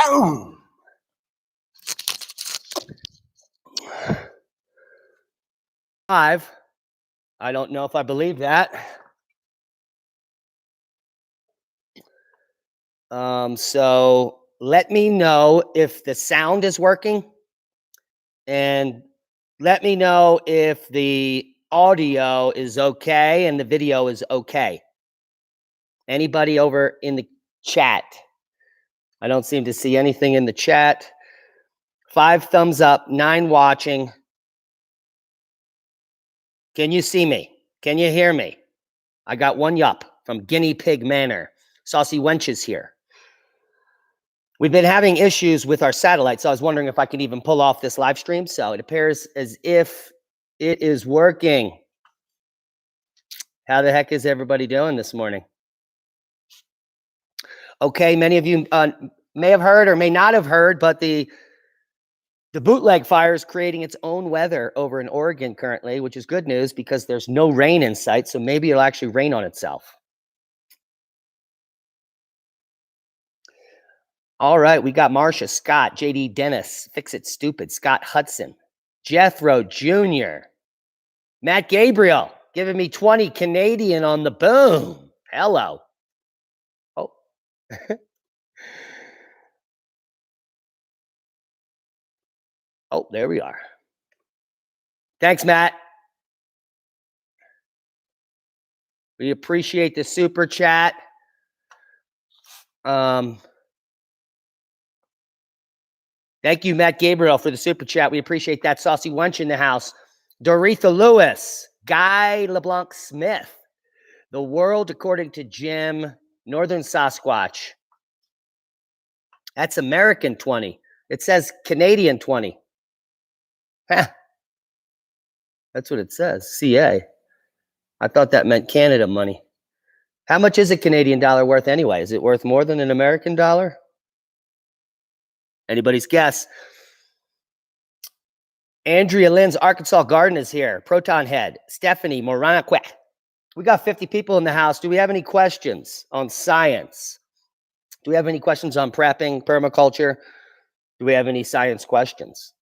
Boom. Live. I don't know if I believe that. So let me know if the sound is working, and let me know if the audio is okay and the video is okay. Anybody over in the chat? I don't seem to see anything in the chat. 5 thumbs up, 9 watching. Can you see me? Can you hear me? I got 1 yup from Guinea Pig Manor. Saucy Wench is here. We've been having issues with our satellite, so I was wondering if I could even pull off this live stream. So it appears as if it is working. How the heck is everybody doing this morning? Okay, many of you may have heard or may not have heard, but the bootleg fire is creating its own weather over in Oregon currently, which is good news because there's no rain in sight, so maybe it'll actually rain on itself. All right, we got Marcia, Scott, JD Dennis, Fix It Stupid, Scott Hudson, Jethro Jr., Matt Gabriel, giving me 20 Canadian on the boom. Hello. Oh. Oh, there we are. Thanks, Matt. We appreciate the super chat. Thank you, Matt Gabriel, for the super chat. We appreciate that. Saucy Wench in the house. Doretha Lewis, Guy LeBlanc Smith, The World According to Jim, Northern Sasquatch. That's American 20. It says Canadian 20. That's what it says, CA. I thought that meant Canada money. How much is a Canadian dollar worth anyway? Is it worth more than an American dollar? Anybody's guess. Andrea Lynn's Arkansas Garden is here. Proton Head. Stephanie Moranaque. We got 50 people in the house. Do we have any questions on science? Do we have any questions on prepping, permaculture? Do we have any science questions?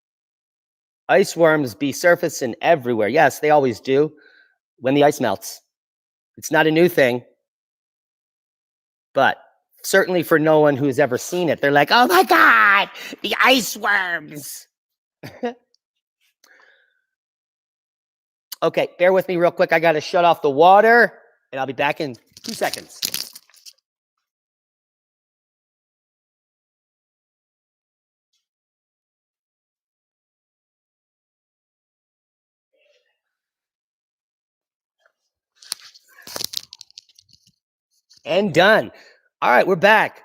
Ice worms be surfacing everywhere. Yes, they always do when the ice melts. It's not a new thing, but certainly for no one who's ever seen it, they're like, oh my God, the ice worms. Okay, bear with me real quick. I got to shut off the water, and I'll be back in 2 seconds. And done. All right, we're back.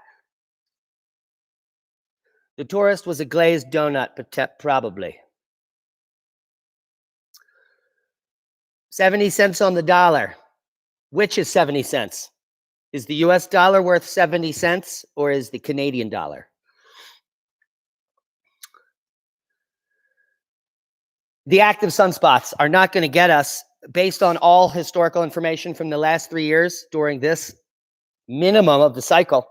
The tourist was a glazed donut, probably. 70 cents on the dollar. Which is 70 cents? Is the US dollar worth 70 cents or is the Canadian dollar? The active sunspots are not going to get us, based on all historical information from the last 3 years during this minimum of the cycle.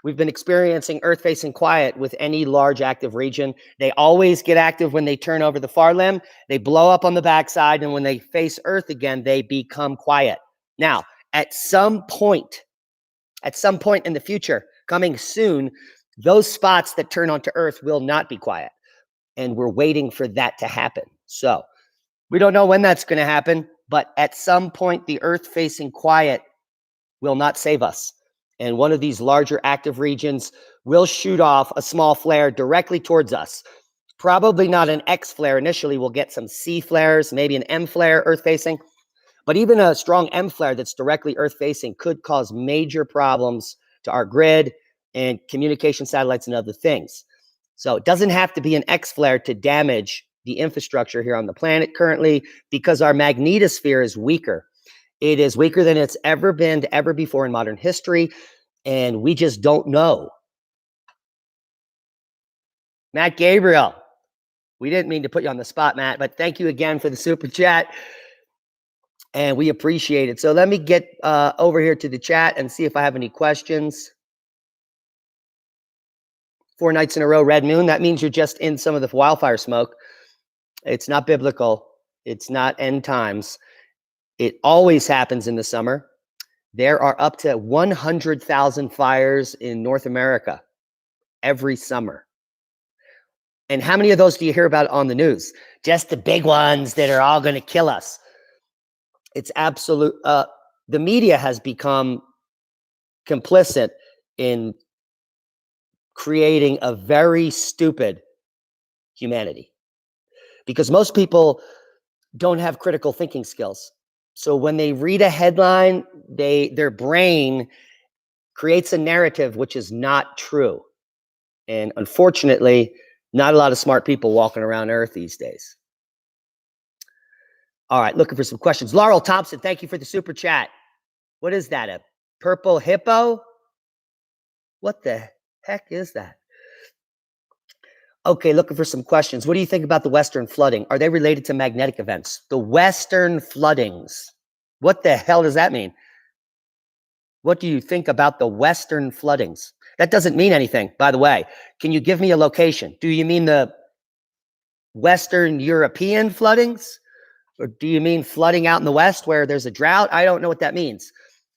We've been experiencing Earth-facing quiet with any large active region. They always get active when they turn over the far limb. They blow up on the backside, and when they face Earth again, they become quiet. Now, at some point in the future, coming soon, those spots that turn onto Earth will not be quiet. And we're waiting for that to happen. So we don't know when that's going to happen, but at some point, the Earth-facing quiet will not save us. And one of these larger active regions will shoot off a small flare directly towards us. Probably not an X flare initially. We'll get some C flares, maybe an M flare Earth-facing. But even a strong M flare that's directly Earth-facing could cause major problems to our grid and communication satellites and other things. So it doesn't have to be an X flare to damage the infrastructure here on the planet currently, because our magnetosphere is weaker. It is weaker than it's ever been ever before in modern history, and we just don't know. Matt Gabriel, we didn't mean to put you on the spot, Matt, but thank you again for the super chat, and we appreciate it. So let me get over here to the chat and see if I have any questions. 4 nights in a row, red moon, that means you're just in some of the wildfire smoke. It's not biblical. It's not end times. It always happens in the summer. There are up to 100,000 fires in North America every summer. And how many of those do you hear about on the news? Just the big ones that are all going to kill us. It's absolute. The media has become complicit in creating a very stupid humanity, because most people don't have critical thinking skills. So when they read a headline, their brain creates a narrative which is not true. And unfortunately, not a lot of smart people walking around Earth these days. All right, looking for some questions. Laurel Thompson, thank you for the super chat. What is that, a purple hippo? What the heck is that? Okay, looking for some questions. What do you think about the Western flooding? Are they related to magnetic events? The Western floodings. What the hell does that mean? What do you think about the Western floodings? That doesn't mean anything, by the way. Can you give me a location? Do you mean the Western European floodings? Or do you mean flooding out in the West where there's a drought? I don't know what that means.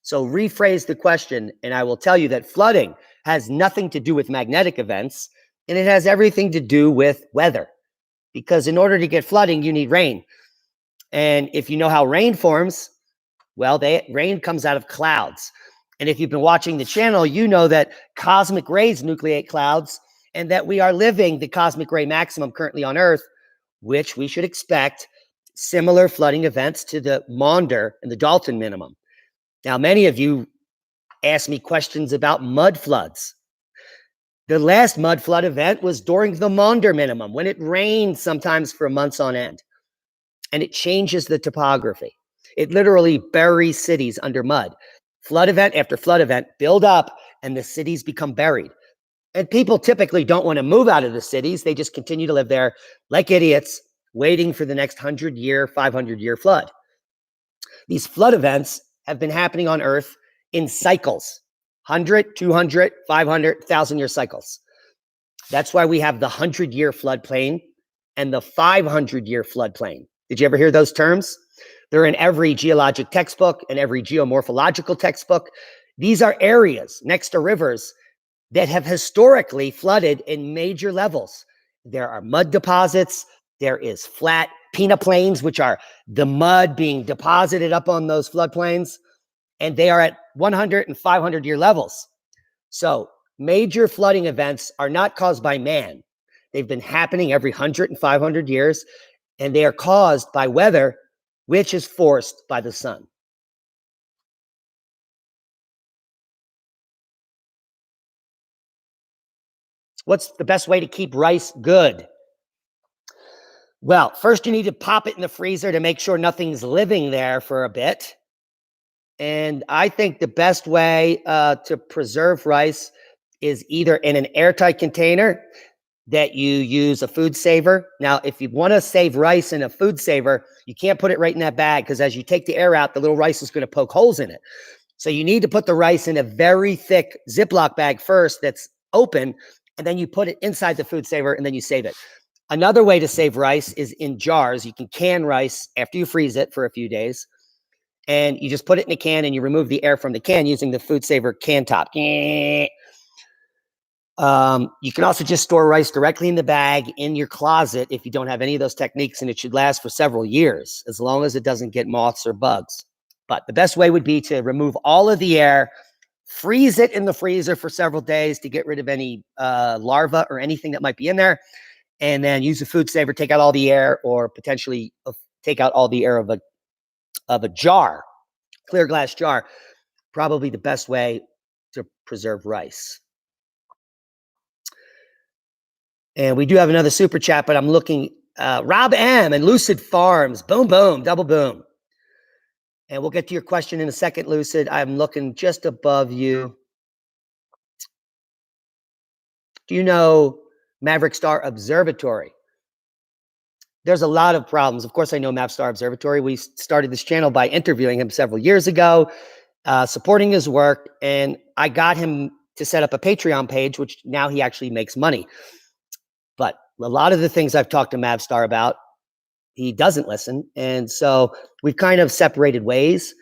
So rephrase the question, and I will tell you that flooding has nothing to do with magnetic events, and it has everything to do with weather. Because in order to get flooding, you need rain. And if you know how rain forms, well, rain comes out of clouds. And if you've been watching the channel, you know that cosmic rays nucleate clouds, and that we are living the cosmic ray maximum currently on Earth, which we should expect similar flooding events to the Maunder and the Dalton minimum. Now, many of you asked me questions about mud floods. The last mud flood event was during the Maunder minimum, when it rained sometimes for months on end. And it changes the topography. It literally buries cities under mud. Flood event after flood event build up, and the cities become buried. And people typically don't want to move out of the cities. They just continue to live there like idiots, waiting for the next 100-year, 500-year flood. These flood events have been happening on Earth in cycles, 100, 200, 500, 1,000-year cycles. That's why we have the 100-year floodplain and the 500-year floodplain. Did you ever hear those terms? They're in every geologic textbook and every geomorphological textbook. These are areas next to rivers that have historically flooded in major levels. There are mud deposits. There is flat peneplains, which are the mud being deposited up on those floodplains, and they are at 100 and 500-year levels. So major flooding events are not caused by man. They've been happening every 100 and 500 years, and they are caused by weather, which is forced by the sun. What's the best way to keep rice good? Well, first you need to pop it in the freezer to make sure nothing's living there for a bit. And I think the best way to preserve rice is either in an airtight container that you use a food saver. Now, if you want to save rice in a food saver, you can't put it right in that bag, because as you take the air out, the little rice is going to poke holes in it. So you need to put the rice in a very thick Ziploc bag first that's open, and then you put it inside the food saver, and then you save it. Another way to save rice is in jars. You can can rice after you freeze it for a few days, and you just put it in a can and you remove the air from the can using the food saver can top. You can also just store rice directly in the bag in your closet if you don't have any of those techniques, and it should last for several years as long as it doesn't get moths or bugs. But the best way would be to remove all of the air, freeze it in the freezer for several days to get rid of any larvae or anything that might be in there, and then use a food saver, take out all the air, or potentially take out all the air of a jar, clear glass jar. Probably the best way to preserve rice. And we do have another super chat, but I'm looking, Rob M. and Lucid Farms, boom, boom, double boom. And we'll get to your question in a second, Lucid. I'm looking just above you. Do you know Maverick Star Observatory? There's a lot of problems. Of course, I know Mav Star Observatory. We started this channel by interviewing him several years ago, supporting his work, and I got him to set up a Patreon page, which now he actually makes money. But a lot of the things I've talked to Mavstar about, he doesn't listen. And so we've kind of separated ways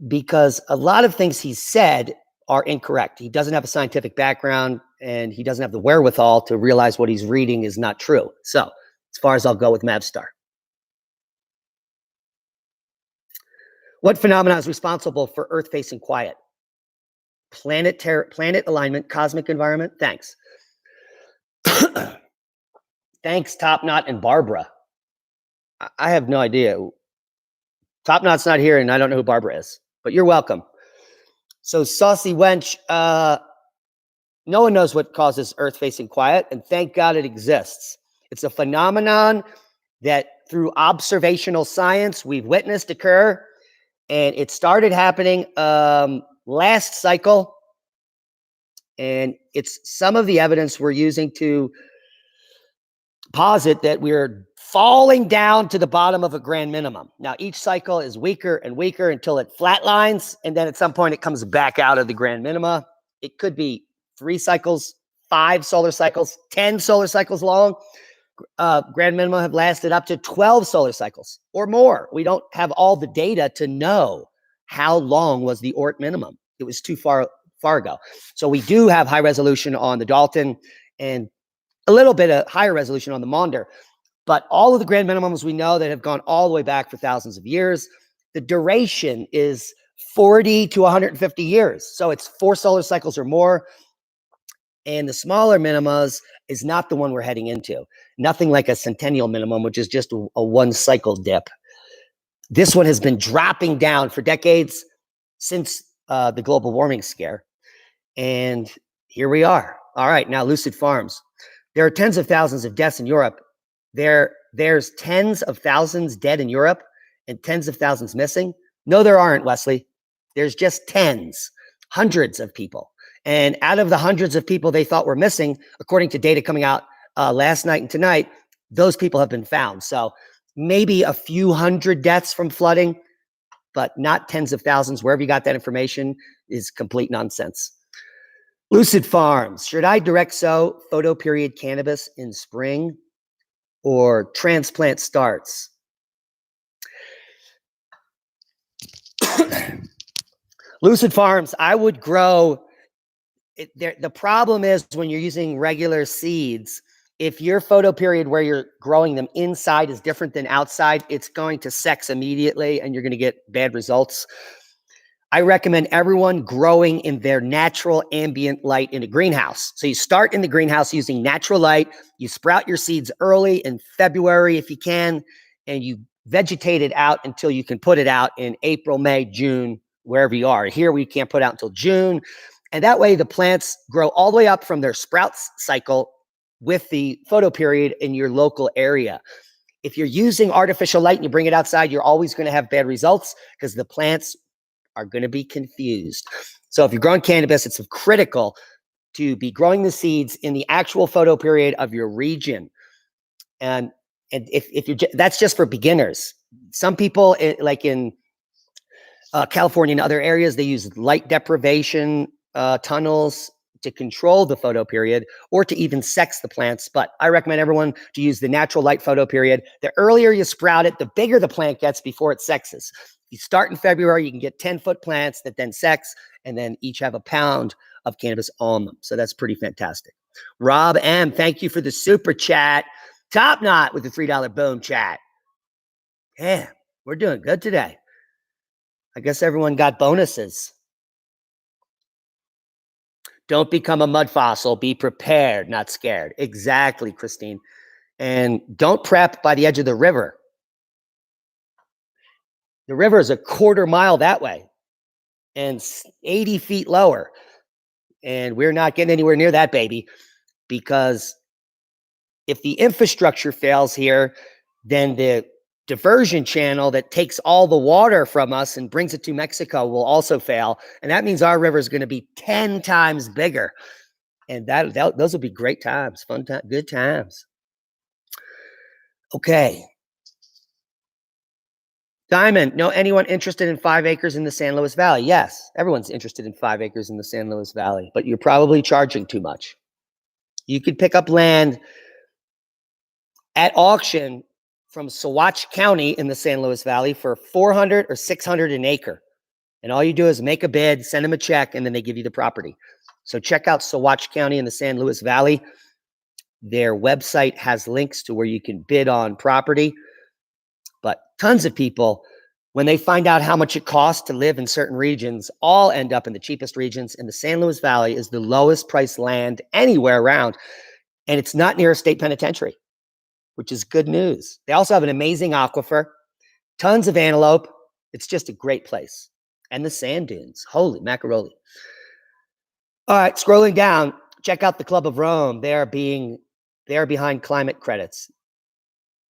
because a lot of things he said are incorrect. He doesn't have a scientific background and he doesn't have the wherewithal to realize what he's reading is not true. So as far as I'll go with Mavstar. What phenomena is responsible for Earth facing quiet? Planet alignment, cosmic environment. Thanks. Thanks, Top Knot and Barbara. I have no idea. Top Knot's not here, and I don't know who Barbara is, but you're welcome. So, Saucy Wench, no one knows what causes Earth facing quiet, and thank God it exists. It's a phenomenon that through observational science we've witnessed occur, and it started happening last cycle, and it's some of the evidence we're using to posit that we're falling down to the bottom of a grand minimum. Now, each cycle is weaker and weaker until it flatlines, and then at some point it comes back out of the grand minima. It could be 3 cycles, 5 solar cycles, 10 solar cycles long. Grand minima have lasted up to 12 solar cycles or more. We don't have all the data to know how long was the Oort minimum. It was too far ago. So we do have high resolution on the Dalton and a little bit of higher resolution on the Maunder. But all of the grand minimums we know that have gone all the way back for thousands of years, the duration is 40 to 150 years. So it's 4 solar cycles or more. And the smaller minimas is not the one we're heading into. Nothing like a centennial minimum, which is just a 1 cycle dip. This one has been dropping down for decades since the global warming scare. And here we are. All right, now Lucid Farms. There are tens of thousands of deaths in Europe. There's tens of thousands dead in Europe and tens of thousands missing. No, there aren't, Wesley. There's just tens, hundreds of people. And out of the hundreds of people they thought were missing, according to data coming out last night and tonight, those people have been found. So maybe a few hundred deaths from flooding, but not tens of thousands. Wherever you got that information is complete nonsense. Lucid Farms. Should I direct sow photoperiod cannabis in spring or transplant starts? Lucid Farms, I would grow. The problem is when you're using regular seeds, if your photoperiod where you're growing them inside is different than outside, it's going to sex immediately and you're going to get bad results. I recommend everyone growing in their natural ambient light in a greenhouse. So you start in the greenhouse using natural light. You sprout your seeds early in February if you can, and you vegetate it out until you can put it out in April, May, June, wherever you are. Here we can't put out until June. And that way the plants grow all the way up from their sprouts cycle with the photoperiod in your local area. If you're using artificial light and you bring it outside, you're always going to have bad results because the plants are going to be confused. So if you're growing cannabis, it's critical to be growing the seeds in the actual photoperiod of your region. And if you're, that's just for beginners. Some people like in California and other areas, they use light deprivation tunnels to control the photoperiod or to even sex the plants. But I recommend everyone to use the natural light photoperiod. The earlier you sprout it, the bigger the plant gets before it sexes. You start in February, you can get 10-foot plants that then sex and then each have a pound of cannabis on them. So that's pretty fantastic. Rob M., thank you for the super chat. Top Knot with the $3 boom chat. Yeah, we're doing good today. I guess everyone got bonuses. Don't become a mud fossil. Be prepared, not scared. Exactly, Christine. And don't prep by the edge of the river. The river is a quarter mile that way and 80 feet lower. And we're not getting anywhere near that, baby, because if the infrastructure fails here, then the diversion channel that takes all the water from us and brings it to Mexico will also fail. And that means our river is going to be 10 times bigger. And those will be great times, fun time, good times. Okay. Diamond, know anyone interested in 5 acres in the San Luis Valley? Yes, everyone's interested in 5 acres in the San Luis Valley, but you're probably charging too much. You could pick up land at auction from Saguache County in the San Luis Valley for $400 or $600 an acre. And all you do is make a bid, send them a check, and then they give you the property. So check out Saguache County in the San Luis Valley. Their website has links to where you can bid on property. But tons of people, when they find out how much it costs to live in certain regions, all end up in the cheapest regions. And the San Luis Valley is the lowest priced land anywhere around. And it's not near a state penitentiary, which is good news. They also have an amazing aquifer, tons of antelope. It's just a great place. And the sand dunes. Holy macaroni. All right, scrolling down, check out the Club of Rome. They are behind climate credits.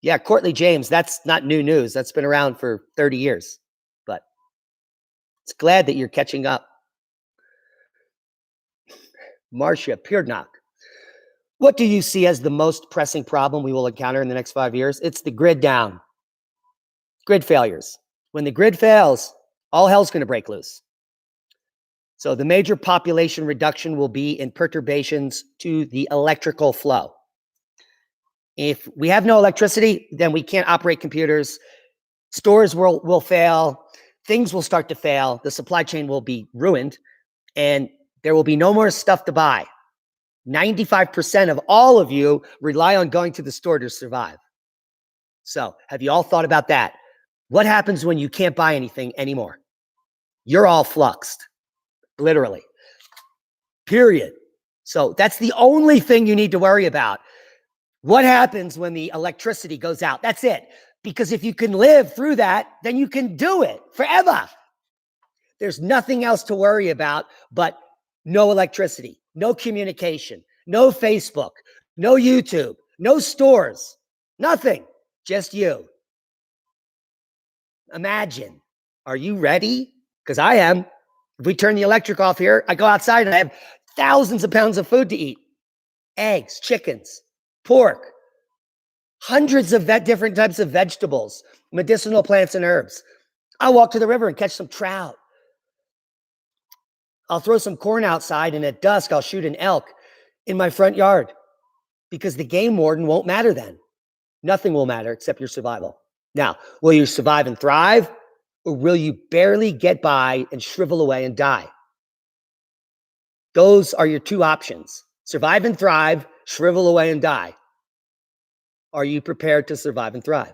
Yeah, Courtney James, that's not new news. That's been around for 30 years. But it's glad that you're catching up. Marcia Pierdnock. What do you see as the most pressing problem we will encounter in the next 5 years? It's the grid down. Grid failures. When the grid fails, all hell's going to break loose. So the major population reduction will be in perturbations to the electrical flow. If we have no electricity, then we can't operate computers. Stores will fail. Things will start to fail. The supply chain will be ruined, and there will be no more stuff to buy. 95% of all of you rely on going to the store to survive. So have you all thought about that? What happens when you can't buy anything anymore? You're all fluxed, literally, period. So that's the only thing you need to worry about. What happens when the electricity goes out? That's it. Because if you can live through that, then you can do it forever. There's nothing else to worry about but no electricity, no communication, no Facebook, no YouTube, no stores, nothing, just you. Imagine. Are you ready? Because I am. If we turn the electric off here, I go outside and I have thousands of pounds of food to eat. Eggs, chickens, pork, hundreds of different types of vegetables, medicinal plants and herbs. I'll walk to the river and catch some trout. I'll throw some corn outside, and at dusk, I'll shoot an elk in my front yard because the game warden won't matter then. Nothing will matter except your survival. Now, will you survive and thrive, or will you barely get by and shrivel away and die? Those are your two options. Survive and thrive, shrivel away and die. Are you prepared to survive and thrive?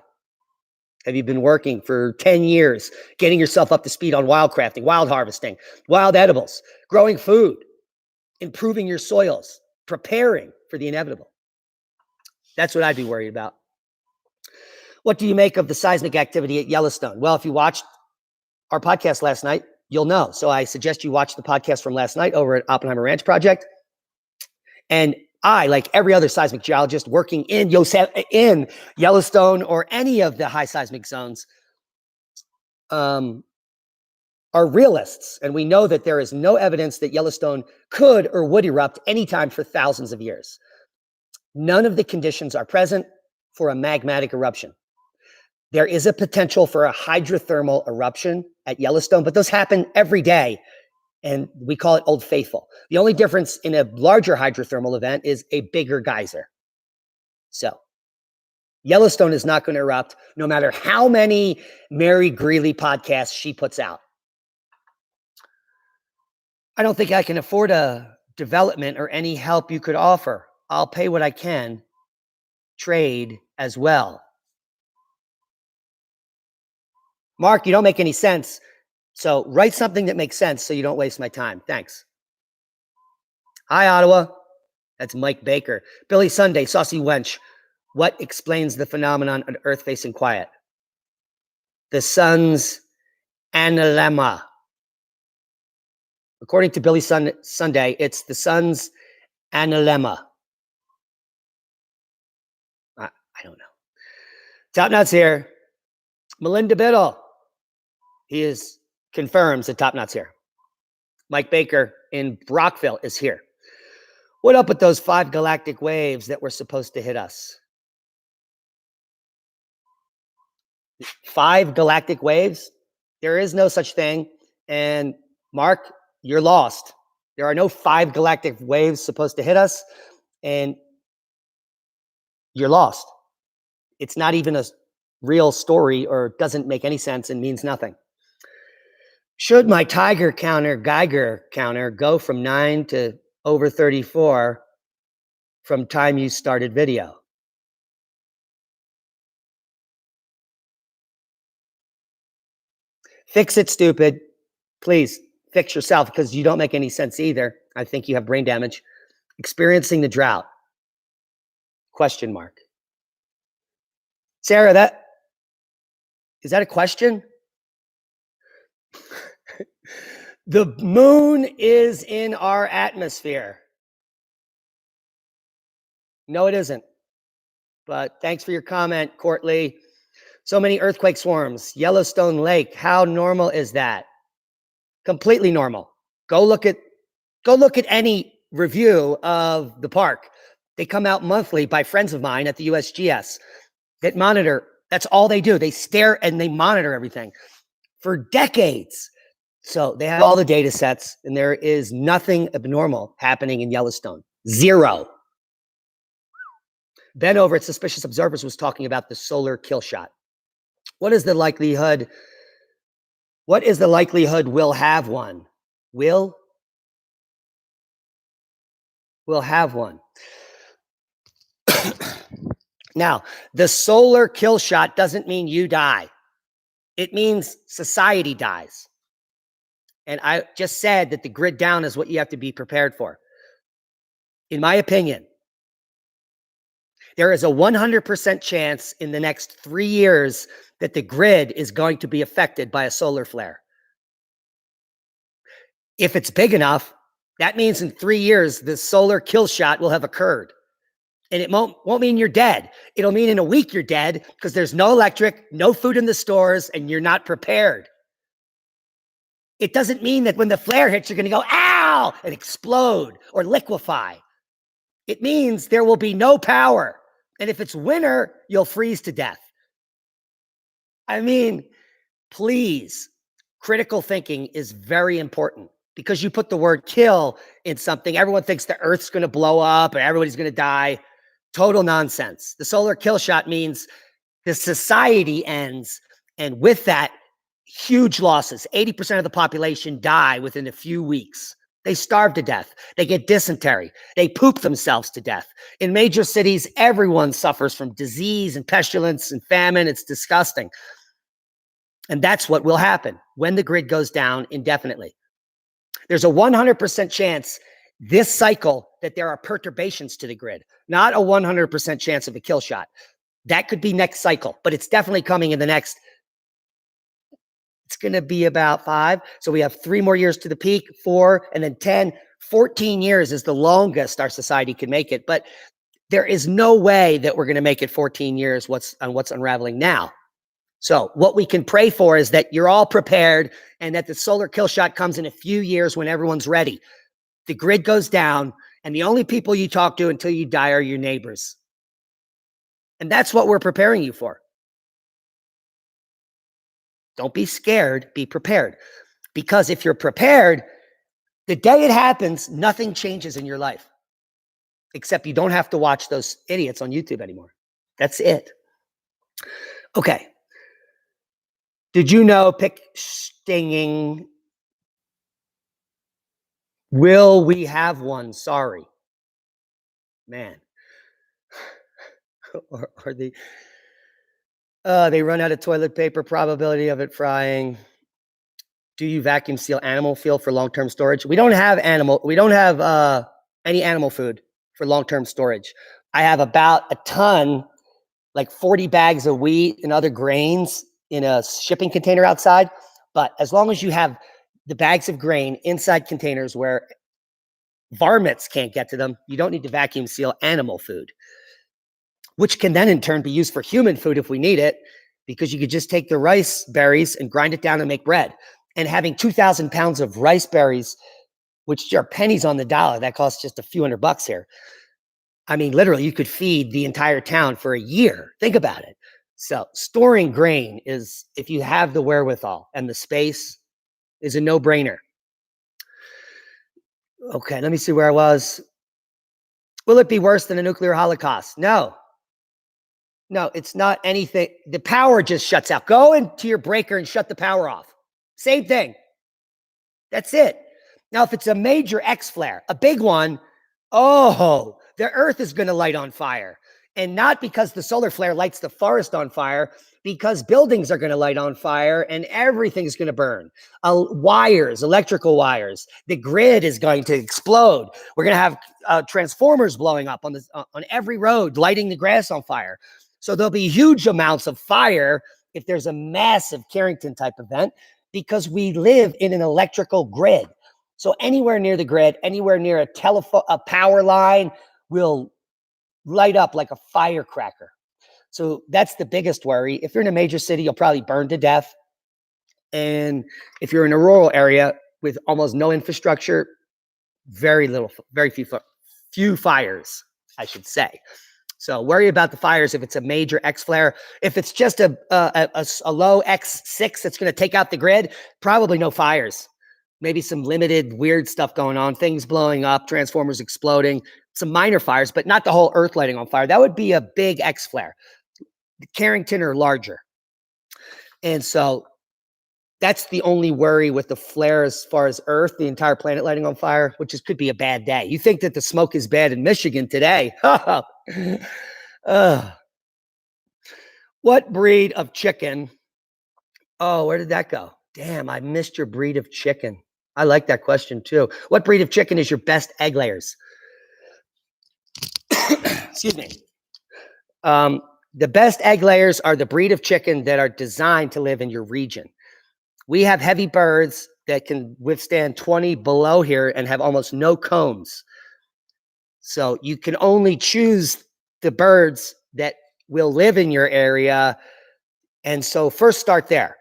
Have you been working for 10 years, getting yourself up to speed on wild crafting, wild harvesting, wild edibles, growing food, improving your soils, preparing for the inevitable? That's what I'd be worried about. What do you make of the seismic activity at Yellowstone? Well, if you watched our podcast last night, you'll know. So I suggest you watch the podcast from last night over at Oppenheimer Ranch Project. And I, like every other seismic geologist working in Yellowstone or any of the high seismic zones, are realists. And we know that there is no evidence that Yellowstone could or would erupt anytime for thousands of years. None of the conditions are present for a magmatic eruption. There is a potential for a hydrothermal eruption at Yellowstone, but those happen every day. And we call it Old Faithful. The only difference in a larger hydrothermal event is a bigger geyser. So Yellowstone is not going to erupt no matter how many Mary Greeley podcasts she puts out. I don't think I can afford a development or any help you could offer. I'll pay what I can. Trade as well. Mark, you don't make any sense. So write something that makes sense so you don't waste my time. Thanks. Hi, Ottawa. That's Mike Baker. Billy Sunday, Saucy Wench. What explains the phenomenon of Earth facing quiet? The sun's analemma. According to Billy Sunday, it's the sun's analemma. I don't know. Top Knot's here. Melinda Biddle. He confirms that Top Knot's here. Mike Baker in Brockville is here. What up with those 5 galactic waves that were supposed to hit us? 5 galactic waves. There is no such thing. And Mark, you're lost. There are no 5 galactic waves supposed to hit us, and you're lost. It's not even a real story, or doesn't make any sense and means nothing. Should my Geiger counter go from 9 to over 34 from time you started video? Fix it, stupid. Please fix yourself, because you don't make any sense either. I think you have brain damage. Experiencing the drought? Question mark. Sarah, is that a question? The moon is in our atmosphere. No, it isn't. But thanks for your comment, Courtly. So many earthquake swarms. Yellowstone Lake. How normal is that? Completely normal. Go look at any review of the park. They come out monthly by friends of mine at the USGS that monitor. That's all they do. They stare and they monitor everything for decades. So they have all the data sets, and there is nothing abnormal happening in Yellowstone. Zero. Ben over at Suspicious Observers was talking about the solar kill shot. What is the likelihood we'll have one? We'll have one. Now, the solar kill shot doesn't mean you die. It means society dies. And I just said that the grid down is what you have to be prepared for. In my opinion, there is a 100% chance in the next 3 years that the grid is going to be affected by a solar flare. If it's big enough, that means in 3 years, the solar kill shot will have occurred. And it won't mean you're dead. It'll mean in a week you're dead, because there's no electric, no food in the stores, and you're not prepared. It doesn't mean that when the flare hits, you're going to go, ow, and explode or liquefy. It means there will be no power. And if it's winter, you'll freeze to death. I mean, please, critical thinking is very important, because you put the word kill in something, everyone thinks the Earth's going to blow up and everybody's going to die. Total nonsense. The solar kill shot means the society ends, and with that, huge losses. 80% of the population die within a few weeks. They starve to death. They get dysentery. They poop themselves to death. In major cities, everyone suffers from disease and pestilence and famine. It's disgusting. And that's what will happen when the grid goes down indefinitely. There's a 100% chance this cycle that there are perturbations to the grid, not a 100% chance of a kill shot. That could be next cycle, but it's definitely coming in the next. It's going to be about 5. So we have 3 more years to the peak, 4, and then 10. 14 years is the longest our society can make it. But there is no way that we're going to make it 14 years what's unraveling now. So what we can pray for is that you're all prepared, and that the solar kill shot comes in a few years when everyone's ready. The grid goes down, and the only people you talk to until you die are your neighbors. And that's what we're preparing you for. Don't be scared, be prepared. Because if you're prepared, the day it happens, nothing changes in your life. Except you don't have to watch those idiots on YouTube anymore. That's it. Okay. Did you know pick stinging? Will we have one? Sorry. Man. Or they run out of toilet paper, probability of it frying. Do you vacuum seal animal fuel for long-term storage? We don't have any animal food for long-term storage. I have about a ton, like 40 bags of wheat and other grains in a shipping container outside. But as long as you have the bags of grain inside containers where varmints can't get to them, you don't need to vacuum seal animal food, which can then in turn be used for human food if we need it, because you could just take the rice berries and grind it down and make bread. And having 2,000 pounds of rice berries, which are pennies on the dollar, that costs just a few $100 here. I mean, literally, you could feed the entire town for a year. Think about it. So storing grain is, if you have the wherewithal and the space, is a no-brainer. Okay, let me see where I was. Will it be worse than a nuclear holocaust? No. No, it's not anything. The power just shuts out. Go into your breaker and shut the power off. Same thing. That's it. Now, if it's a major X flare, a big one, oh, the earth is going to light on fire. And not because the solar flare lights the forest on fire, because buildings are going to light on fire and everything's going to burn. Wires, electrical wires, the grid is going to explode. We're going to have transformers blowing up on every road, lighting the grass on fire. So there'll be huge amounts of fire if there's a massive Carrington type event, because we live in an electrical grid. So anywhere near the grid, anywhere near a power line will light up like a firecracker. So that's the biggest worry. If you're in a major city, you'll probably burn to death. And if you're in a rural area with almost no infrastructure, very few fires, I should say. So worry about the fires if it's a major X flare. If it's just a low X6 that's going to take out the grid, probably no fires. Maybe some limited weird stuff going on, things blowing up, transformers exploding, some minor fires, but not the whole earth lighting on fire. That would be a big X flare. Carrington or larger. And so that's the only worry with the flare as far as Earth, the entire planet lighting on fire, which could be a bad day. You think that the smoke is bad in Michigan today. What breed of chicken? Oh, where did that go? Damn, I missed your breed of chicken. I like that question too. What breed of chicken is your best egg layers? Excuse me. The best egg layers are the breed of chicken that are designed to live in your region. We have heavy birds that can withstand 20 below here and have almost no combs. So you can only choose the birds that will live in your area. And so first start there.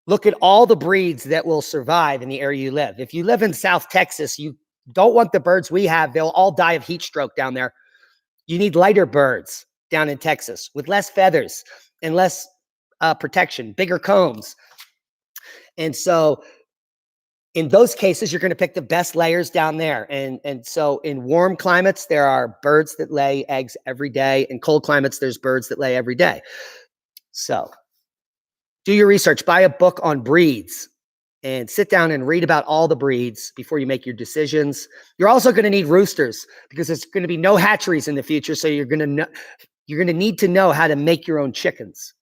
Look at all the breeds that will survive in the area you live. If you live in South Texas, you don't want the birds we have. They'll all die of heat stroke down there. You need lighter birds down in Texas with less feathers and less protection, bigger combs. And so in those cases, you're going to pick the best layers down there. And so in warm climates, there are birds that lay eggs every day. In cold climates, there's birds that lay every day. So do your research, buy a book on breeds and sit down and read about all the breeds before you make your decisions. You're also going to need roosters because there's going to be no hatcheries in the future. So you're going to need to know how to make your own chickens.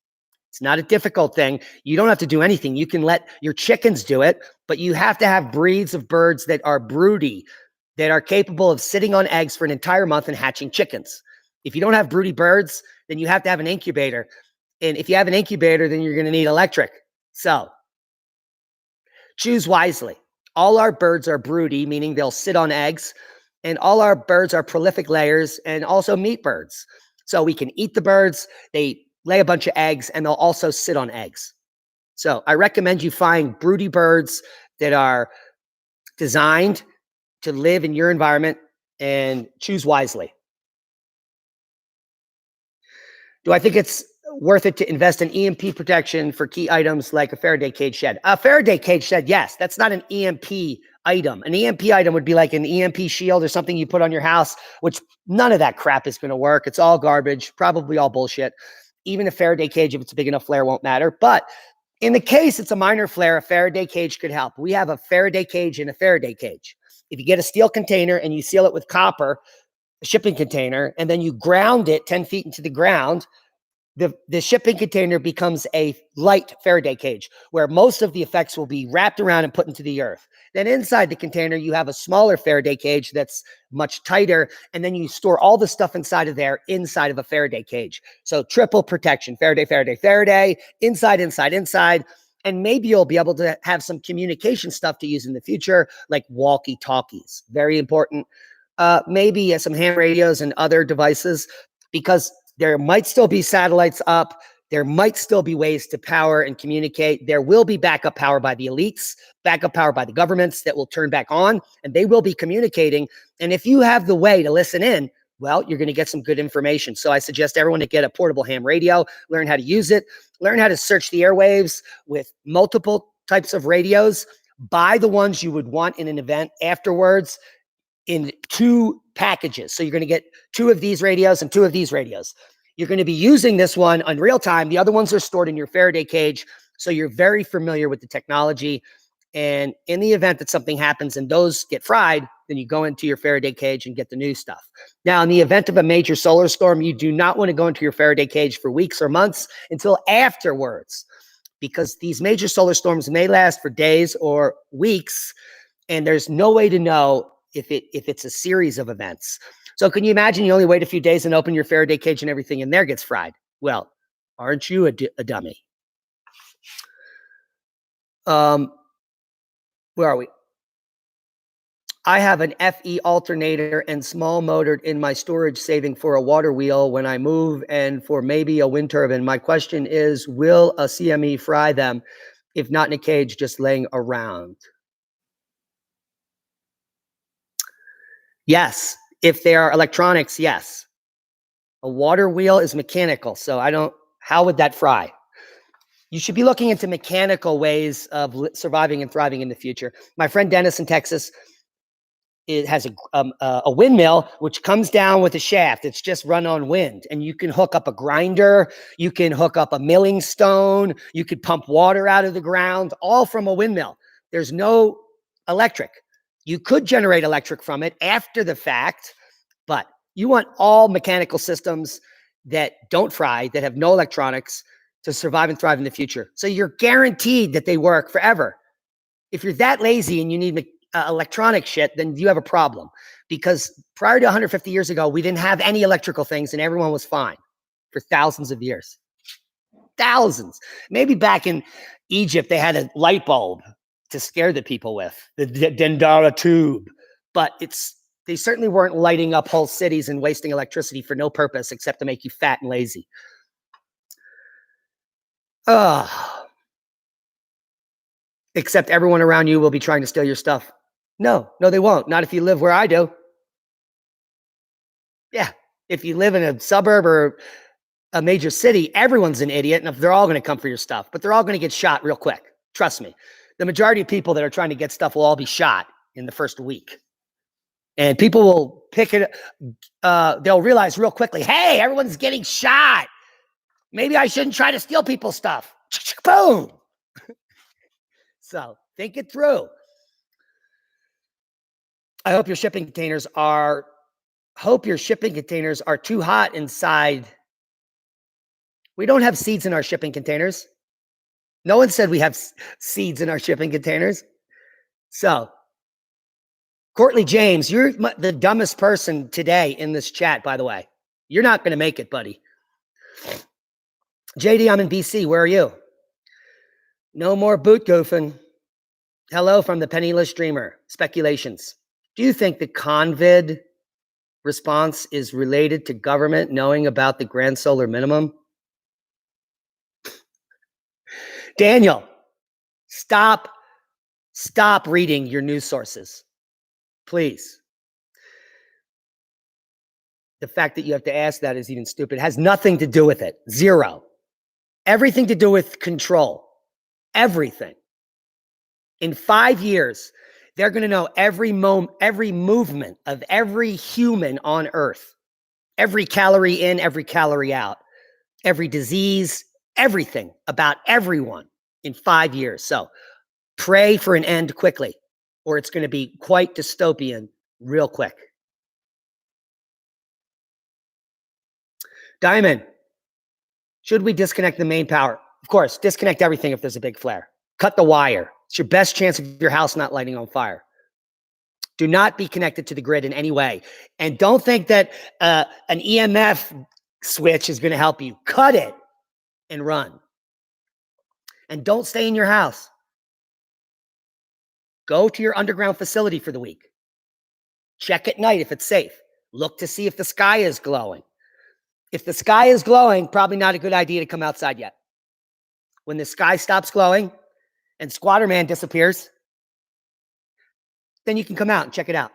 It's not a difficult thing. You don't have to do anything. You can let your chickens do it, but you have to have breeds of birds that are broody, that are capable of sitting on eggs for an entire month and hatching chickens. If you don't have broody birds, then you have to have an incubator. And if you have an incubator, then you're going to need electric. So choose wisely. All our birds are broody, meaning they'll sit on eggs. And all our birds are prolific layers and also meat birds. So we can eat the birds. They lay a bunch of eggs, and they'll also sit on eggs. So I recommend you find broody birds that are designed to live in your environment and choose wisely. Do I think it's worth it to invest in EMP protection for key items like a Faraday cage shed? A Faraday cage shed, yes. That's not an EMP item. An EMP item would be like an EMP shield or something you put on your house, which none of that crap is going to work. It's all garbage, probably all bullshit. Even a Faraday cage, if it's a big enough flare, won't matter. But in the case it's a minor flare, a Faraday cage could help. We have a Faraday cage and a Faraday cage. If you get a steel container and you seal it with copper, a shipping container, and then you ground it 10 feet into the ground, the shipping container becomes a light Faraday cage where most of the effects will be wrapped around and put into the earth. Then inside the container, you have a smaller Faraday cage that's much tighter, and then you store all the stuff inside of there inside of a Faraday cage. So triple protection, Faraday, Faraday, Faraday, inside, inside, inside. And maybe you'll be able to have some communication stuff to use in the future, like walkie-talkies. Very important. Maybe some ham radios and other devices, because there might still be satellites up. There might still be ways to power and communicate. There will be backup power by the elites, backup power by the governments that will turn back on, and they will be communicating. And if you have the way to listen in, Well, you're going to get some good information. So I suggest everyone to get a portable ham radio, learn how to use it, learn how to search the airwaves with multiple types of radios. Buy the ones you would want in an event afterwards in 2 packages. So you're going to get 2 of these radios and 2 of these radios. You're going to be using this one on real time. The other ones are stored in your Faraday cage. So you're very familiar with the technology. And in the event that something happens and those get fried, then you go into your Faraday cage and get the new stuff. Now, in the event of a major solar storm, you do not want to go into your Faraday cage for weeks or months until afterwards, because these major solar storms may last for days or weeks, and there's no way to know if it's a series of events. So can you imagine you only wait a few days and open your Faraday cage and everything in there gets fried? Well, aren't you a dummy? Where are we? I have an FE alternator and small motor in my storage saving for a water wheel when I move and for maybe a wind turbine. My question is, will a CME fry them if not in a cage, just laying around? Yes. If they are electronics, yes. A water wheel is mechanical, so how would that fry? You should be looking into mechanical ways of surviving and thriving in the future. My friend Dennis in Texas, it has a windmill which comes down with a shaft. It's just run on wind, and you can hook up a grinder. You can hook up a milling stone. You could pump water out of the ground, all from a windmill. There's no electric. You could generate electric from it after the fact, but you want all mechanical systems that don't fry, that have no electronics, to survive and thrive in the future. So you're guaranteed that they work forever. If you're that lazy and you need electronic shit, then you have a problem, because prior to 150 years ago, we didn't have any electrical things and everyone was fine for thousands of years. Thousands. Maybe back in Egypt, they had a light bulb to scare the people with, the Dendara tube, but they certainly weren't lighting up whole cities and wasting electricity for no purpose except to make you fat and lazy. Except everyone around you will be trying to steal your stuff. No, they won't. Not if you live where I do. Yeah. If you live in a suburb or a major city, everyone's an idiot, and they're all going to come for your stuff, but they're all going to get shot real quick. Trust me. The majority of people that are trying to get stuff will all be shot in the first week. And people will pick it, they'll realize real quickly, hey, everyone's getting shot. Maybe I shouldn't try to steal people's stuff. Boom. So think it through. I hope your shipping containers are too hot inside. We don't have seeds in our shipping containers. No one said we have seeds in our shipping containers. So, Courtney James, you're the dumbest person today in this chat, by the way. You're not going to make it, buddy. JD, I'm in BC. Where are you? No more boot goofing. Hello from the penniless dreamer. Speculations. Do you think the COVID response is related to government knowing about the grand solar minimum? Daniel, stop reading your news sources, please. The fact that you have to ask that is even stupid. It has nothing to do with it. Zero. Everything to do with control. Everything. In 5 years, they're going to know every movement of every human on Earth, every calorie in, every calorie out, every disease, everything about everyone in 5 years. So pray for an end quickly, or it's going to be quite dystopian real quick. Diamond, should we disconnect the main power? Of course, disconnect everything if there's a big flare. Cut the wire. It's your best chance of your house not lighting on fire. Do not be connected to the grid in any way. And don't think that an EMF switch is going to help you. Cut it and run. And don't stay in your house. Go to your underground facility for the week. Check at night if it's safe. Look to see if the sky is glowing. If the sky is glowing, probably not a good idea to come outside yet. When the sky stops glowing and Squatter Man disappears, then you can come out and check it out.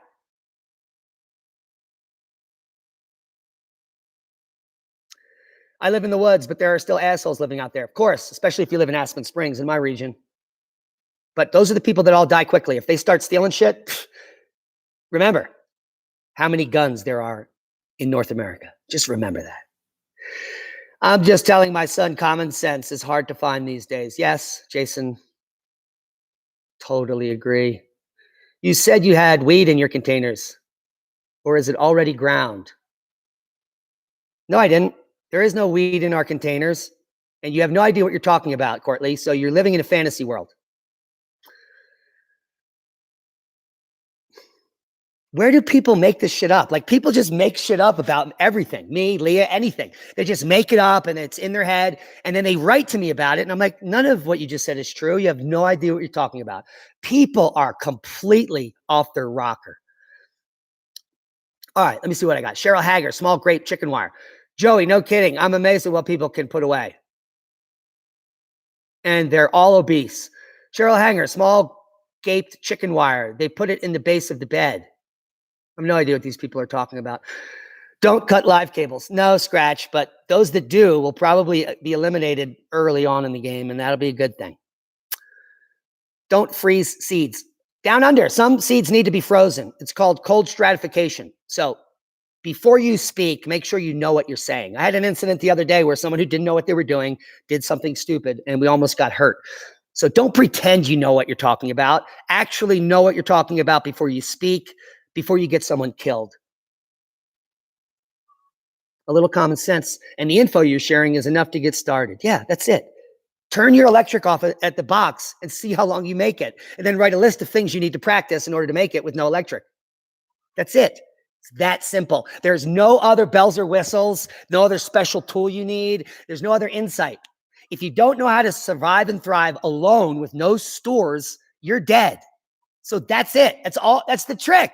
I live in the woods, but there are still assholes living out there. Of course, especially if you live in Aspen Springs in my region. But those are the people that all die quickly. If they start stealing shit, remember how many guns there are in North America. Just remember that. I'm just telling my son common sense is hard to find these days. Yes, Jason, totally agree. You said you had weed in your containers, or is it already ground? No, I didn't. There is no weed in our containers, and you have no idea what you're talking about, Courtly, so you're living in a fantasy world. Where do people make this shit up? Like, people just make shit up about everything. Me, Leah, anything. They just make it up and it's in their head. And then they write to me about it. And I'm like, none of what you just said is true. You have no idea what you're talking about. People are completely off their rocker. All right, let me see what I got. Cheryl Hager, small grape chicken wire. Joey, no kidding. I'm amazed at what people can put away. And they're all obese. Cheryl Hager, small gaped chicken wire. They put it in the base of the bed. I have no idea what these people are talking about. Don't cut live cables. No, Scratch, but those that do will probably be eliminated early on in the game, and that'll be a good thing. Don't freeze seeds. Down under, some seeds need to be frozen. It's called cold stratification. So before you speak, make sure you know what you're saying. I had an incident the other day where someone who didn't know what they were doing did something stupid, and we almost got hurt. So don't pretend you know what you're talking about. Actually know what you're talking about before you speak, before you get someone killed. A little common sense, and the info you're sharing is enough to get started. Yeah, that's it. Turn your electric off at the box and see how long you make it, and then write a list of things you need to practice in order to make it with no electric. That's it. It's that simple. There's no other bells or whistles, no other special tool you need. There's no other insight. If you don't know how to survive and thrive alone with no stores, you're dead. So that's it. That's all. That's the trick.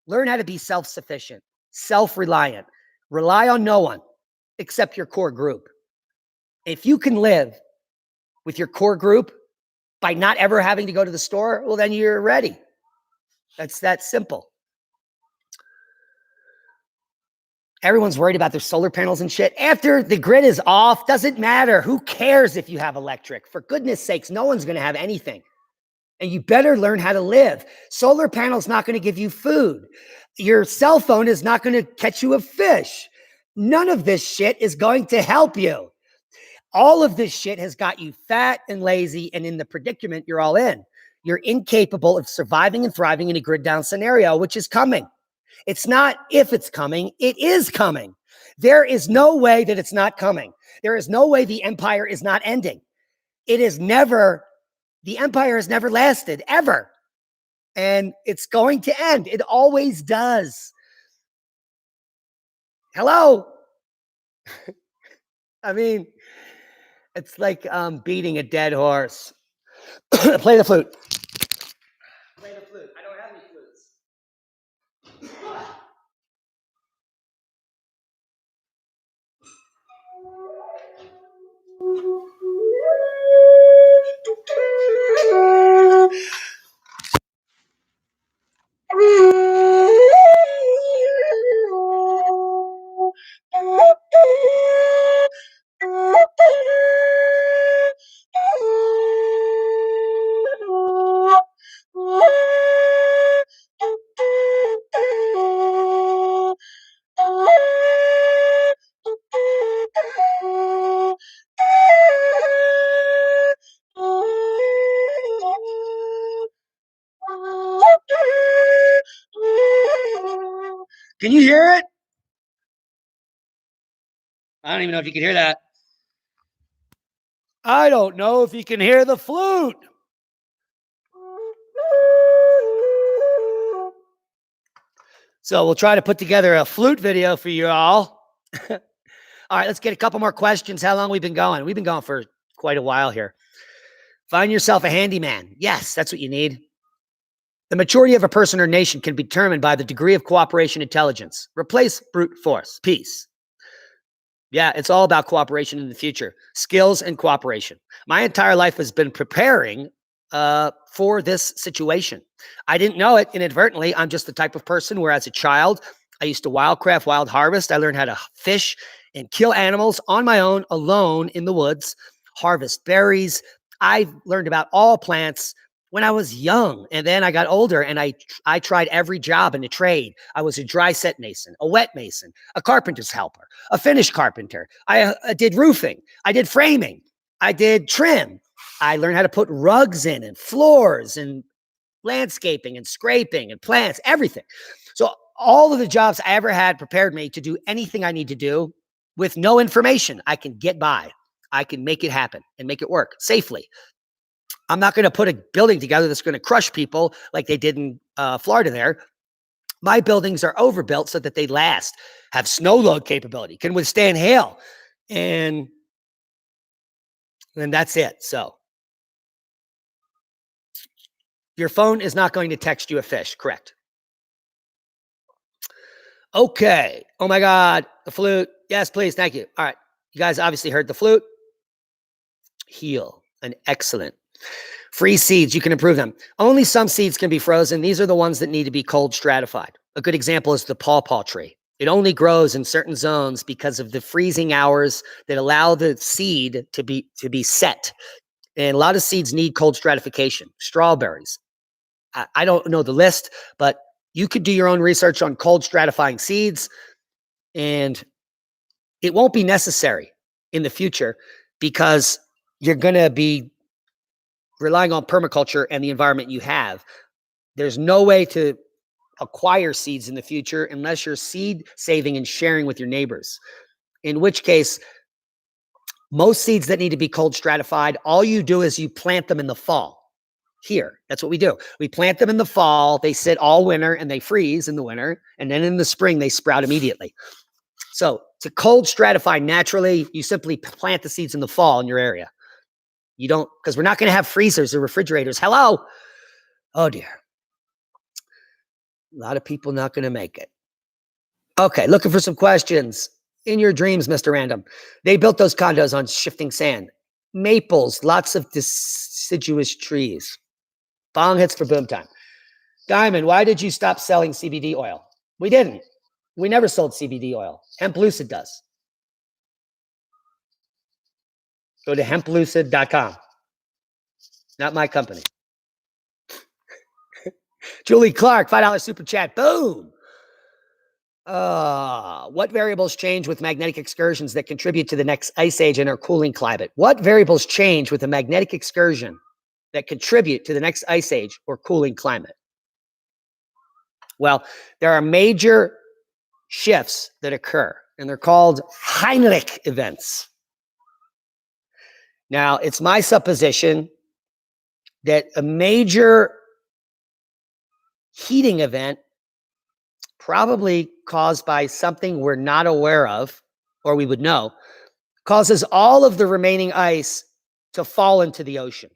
Learn how to be self-sufficient, self-reliant. Rely on no one except your core group. If you can live with your core group by not ever having to go to the store, well, then you're ready. That's that simple. Everyone's worried about their solar panels and shit. After the grid is off, doesn't matter. Who cares if you have electric? For goodness sakes, no one's going to have anything. And you better learn how to live. Solar panel's not going to give you food. Your cell phone is not going to catch you a fish. None of this shit is going to help you. All of this shit has got you fat and lazy and in the predicament you're all in. You're incapable of surviving and thriving in a grid down scenario, which is coming. It's not if it's coming, it is coming. There is no way that it's not coming. There is no way the empire is not ending. The empire has never lasted, ever. And it's going to end. It always does. Hello? I mean, it's like beating a dead horse. Play the flute. Play the flute. I don't have any flutes. Can you hear it? I don't even know if you can hear that. I don't know if you can hear the flute. So we'll try to put together a flute video for you all. All right, let's get a couple more questions. How long we've been going? We've been going for quite a while here. Find yourself a handyman. Yes, that's what you need. The maturity of a person or nation can be determined by the degree of cooperation intelligence. Replace brute force. Peace. Yeah, it's all about cooperation in the future. Skills and cooperation. My entire life has been preparing for this situation. I didn't know it inadvertently. I'm just the type of person where as a child, I used to wildcraft, wild harvest. I learned how to fish and kill animals on my own, alone in the woods, harvest berries. I learned about all plants when I was young. And then I got older and I tried every job in the trade. I was a dry set mason, a wet mason, a carpenter's helper, a finish carpenter. I did roofing. I did framing. I did trim. I learned how to put rugs in and floors and landscaping and scraping and plants, everything. So all of the jobs I ever had prepared me to do anything I need to do with no information. I can get by. I can make it happen and make it work safely. I'm not going to put a building together that's going to crush people like they did in Florida there. My buildings are overbuilt so that they last, have snow load capability, can withstand hail. And that's it. So your phone is not going to text you a fish, correct? Okay. Oh my God. The flute. Yes, please. Thank you. All right. You guys obviously heard the flute. Heal. An excellent. Freeze seeds. You can improve them. Only some seeds can be frozen. These are the ones that need to be cold stratified. A good example is the pawpaw tree. It only grows in certain zones because of the freezing hours that allow the seed to be set. And a lot of seeds need cold stratification. Strawberries. I don't know the list, but you could do your own research on cold stratifying seeds, and it won't be necessary in the future because you're going to be relying on permaculture and the environment you have. There's no way to acquire seeds in the future unless you're seed saving and sharing with your neighbors, in which case, most seeds that need to be cold stratified, all you do is you plant them in the fall. Here, that's what we do. We plant them in the fall. They sit all winter and they freeze in the winter. And then in the spring, they sprout immediately. So to cold stratify naturally, you simply plant the seeds in the fall in your area. You don't, because we're not going to have freezers or refrigerators. Hello. Oh dear. A lot of people not going to make it. Okay. Looking for some questions. In your dreams, Mr. Random. They built those condos on shifting sand. Maples, lots of deciduous trees. Bong hits for boom time. Diamond, why did you stop selling CBD oil? We didn't. We never sold CBD oil. Hemp Lucid does. Go to hemplucid.com. Not my company. Julie Clark, $5 super chat. Boom. What variables change with magnetic excursions that contribute to the next ice age and our cooling climate? What variables change with a magnetic excursion that contribute to the next ice age or cooling climate? Well, there are major shifts that occur, and they're called Heinrich events. Now, it's my supposition that a major heating event, probably caused by something we're not aware of, or we would know, causes all of the remaining ice to fall into the ocean.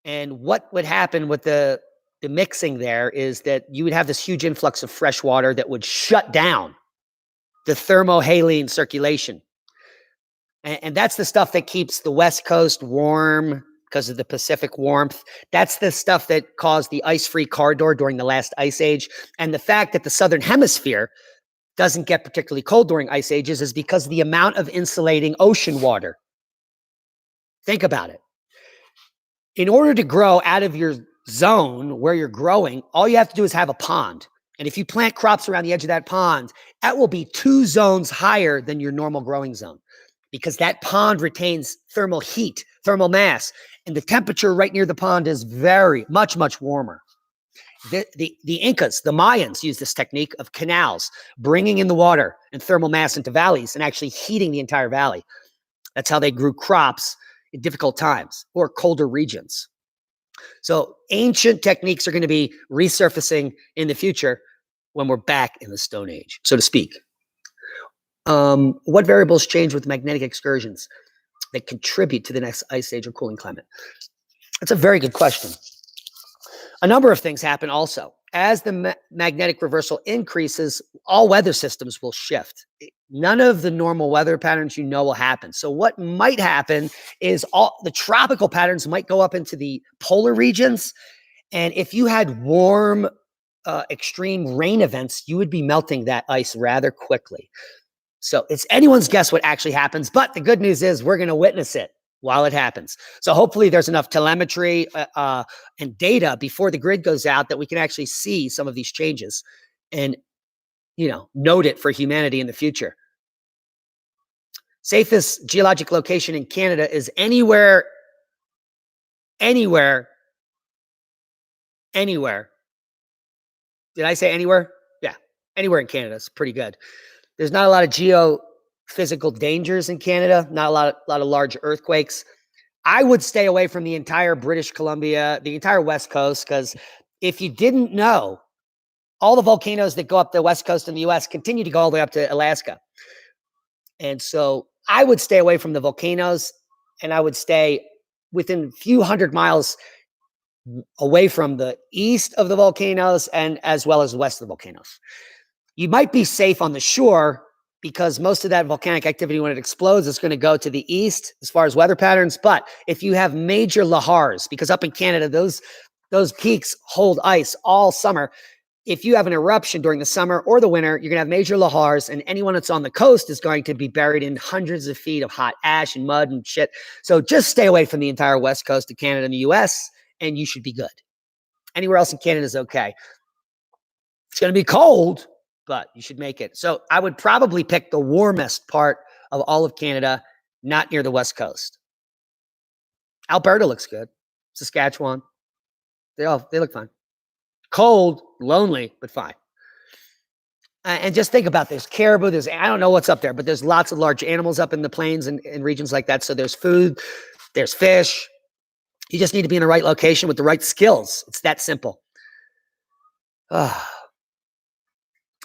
And what would happen with the mixing there is that you would have this huge influx of fresh water that would shut down the thermohaline circulation. And that's the stuff that keeps the West Coast warm because of the Pacific warmth. That's the stuff that caused the ice-free corridor during the last ice age. And the fact that the Southern Hemisphere doesn't get particularly cold during ice ages is because of the amount of insulating ocean water. Think about it. In order to grow out of your zone where you're growing, all you have to do is have a pond. And if you plant crops around the edge of that pond, that will be 2 zones higher than your normal growing zone because that pond retains thermal heat, thermal mass, and the temperature right near the pond is very much warmer. The Incas, the Mayans used this technique of canals, bringing in the water and thermal mass into valleys and actually heating the entire valley. That's how they grew crops in difficult times or colder regions. So ancient techniques are going to be resurfacing in the future when we're back in the Stone Age, so to speak. What variables change with magnetic excursions that contribute to the next ice age or cooling climate? That's a very good question. A number of things happen also. As the magnetic reversal increases, all weather systems will shift. None of the normal weather patterns will happen. So what might happen is all the tropical patterns might go up into the polar regions. And if you had warm extreme rain events, you would be melting that ice rather quickly. So it's anyone's guess what actually happens. But the good news is we're going to witness it while it happens. So hopefully there's enough telemetry and data before the grid goes out that we can actually see some of these changes and, note it for humanity in the future. Safest geologic location in Canada is anywhere. Did I say anywhere? Yeah, anywhere in Canada is pretty good. There's not a lot of geophysical dangers in Canada, not a lot of large earthquakes. I would stay away from the entire British Columbia, the entire West Coast, because if you didn't know, all the volcanoes that go up the West Coast in the US continue to go all the way up to Alaska. And so I would stay away from the volcanoes, and I would stay within a few hundred miles away from the east of the volcanoes and as well as west of the volcanoes. You might be safe on the shore because most of that volcanic activity when it explodes is going to go to the east as far as weather patterns. But if you have major lahars, because up in Canada, those peaks hold ice all summer. If you have an eruption during the summer or the winter, you're going to have major lahars, and anyone that's on the coast is going to be buried in hundreds of feet of hot ash and mud and shit. So just stay away from the entire west coast of Canada and the US, and you should be good. Anywhere else in Canada is okay. It's going to be cold, but you should make it. So I would probably pick the warmest part of all of Canada, not near the west coast. Alberta looks good. Saskatchewan, they look fine. Cold, lonely, but fine. And just think about this. Caribou, I don't know what's up there, but there's lots of large animals up in the plains and regions like that. So there's food, there's fish. You just need to be in the right location with the right skills. It's that simple.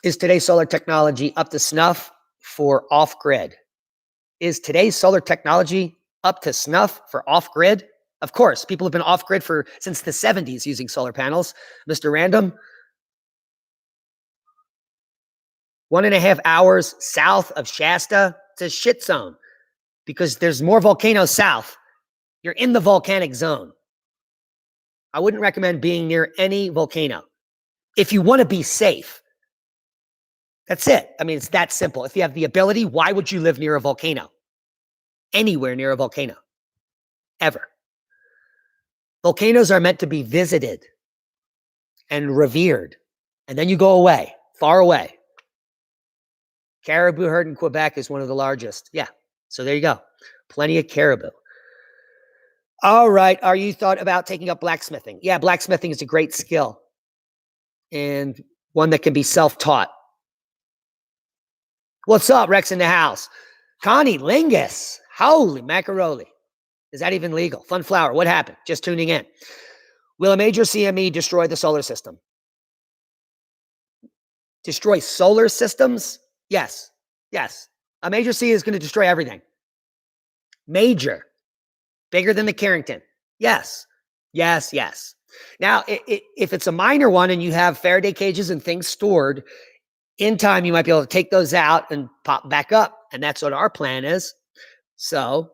Is today's solar technology up to snuff for off-grid? Is today's solar technology up to snuff for off-grid? Of course, people have been off-grid since the 70s using solar panels. Mr. Random, 1.5 hours south of Shasta, it's a shit zone because there's more volcanoes south. You're in the volcanic zone. I wouldn't recommend being near any volcano if you want to be safe. That's it. I mean, it's that simple. If you have the ability, why would you live near a volcano? Anywhere near a volcano. Ever. Volcanoes are meant to be visited and revered. And then you go away, far away. Caribou herd in Quebec is one of the largest. Yeah. So there you go. Plenty of caribou. All right. Are you thought about taking up blacksmithing? Yeah, blacksmithing is a great skill and one that can be self-taught. What's up, Rex in the house? Connie Lingus. Holy macaroni. Is that even legal? Fun flower. What happened? Just tuning in. Will a major CME destroy the solar system? Destroy solar systems? Yes. Yes. A major C is going to destroy everything. Major. Bigger than the Carrington. Yes. Yes, yes. Now, if it's a minor one and you have Faraday cages and things stored, in time, you might be able to take those out and pop back up. And that's what our plan is. So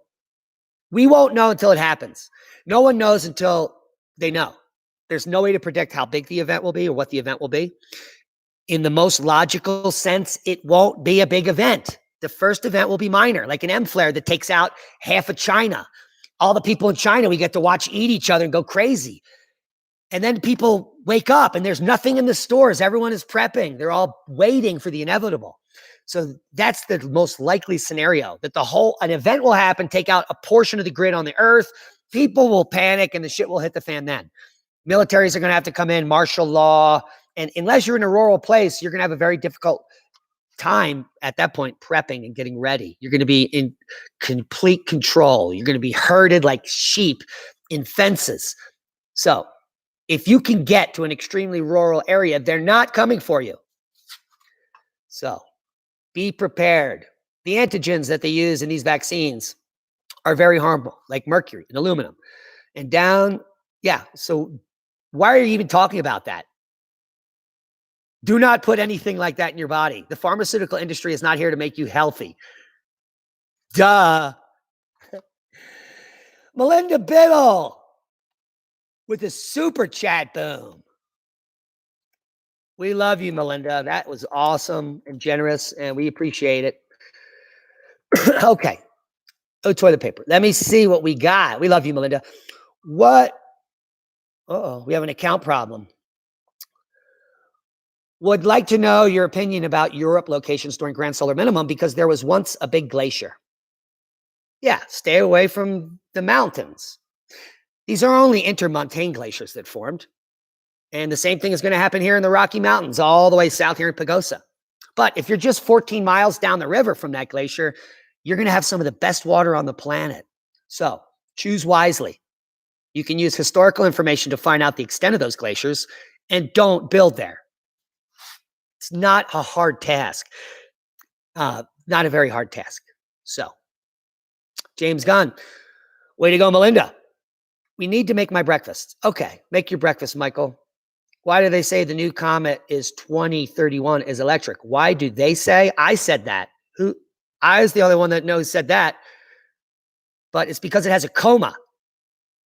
we won't know until it happens. No one knows until they know. There's no way to predict how big the event will be or what the event will be. In the most logical sense, it won't be a big event. The first event will be minor, like an M flare that takes out half of China. All the people in China, we get to watch eat each other and go crazy. And then people wake up and there's nothing in the stores. Everyone is prepping. They're all waiting for the inevitable. So that's the most likely scenario, that an event will happen, take out a portion of the grid on the earth. People will panic and the shit will hit the fan then. Militaries are going to have to come in, martial law. And unless you're in a rural place, you're going to have a very difficult time at that point prepping and getting ready. You're going to be in complete control. You're going to be herded like sheep in fences. So if you can get to an extremely rural area, they're not coming for you. So be prepared. The antigens that they use in these vaccines are very harmful, like mercury and aluminum. And so why are you even talking about that? Do not put anything like that in your body. The pharmaceutical industry is not here to make you healthy. Duh. Melinda Biddle with a super chat boom. We love you, Melinda. That was awesome and generous, and we appreciate it. Okay. Oh, toilet paper. Let me see what we got. We love you, Melinda. What? Oh, we have an account problem. Would like to know your opinion about Europe locations during grand solar minimum because there was once a big glacier. Yeah, stay away from the mountains. These are only intermontane glaciers that formed. And the same thing is going to happen here in the Rocky Mountains, all the way south here in Pagosa. But if you're just 14 miles down the river from that glacier, you're going to have some of the best water on the planet. So choose wisely. You can use historical information to find out the extent of those glaciers and don't build there. It's not a hard task. Not a very hard task. So, James Gunn, way to go, Melinda. We need to make my breakfast. Okay, make your breakfast, Michael. Why do they say the new Comet is 2031 is electric? Why do they say? I said that. Who? I was the only one that said that. But it's because it has a coma.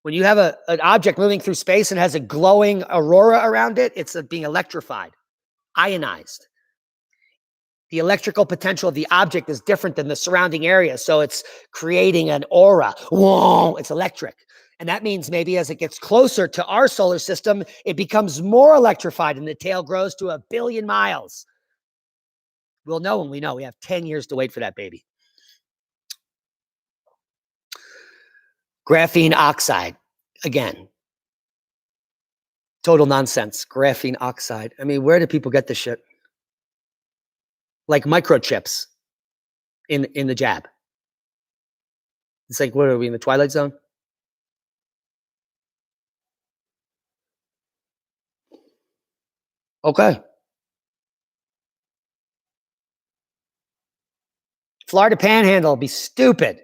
When you have an object moving through space and has a glowing aurora around it, it's being electrified, ionized. The electrical potential of the object is different than the surrounding area, so it's creating an aura. Whoa, it's electric. And that means maybe as it gets closer to our solar system, it becomes more electrified and the tail grows to 1 billion miles. We'll know when we know. We have 10 years to wait for that baby. Graphene oxide. Again, total nonsense. Graphene oxide. I mean, where do people get this shit? Like microchips in the jab. It's like, what are we in the Twilight Zone? Okay. Florida Panhandle, be stupid.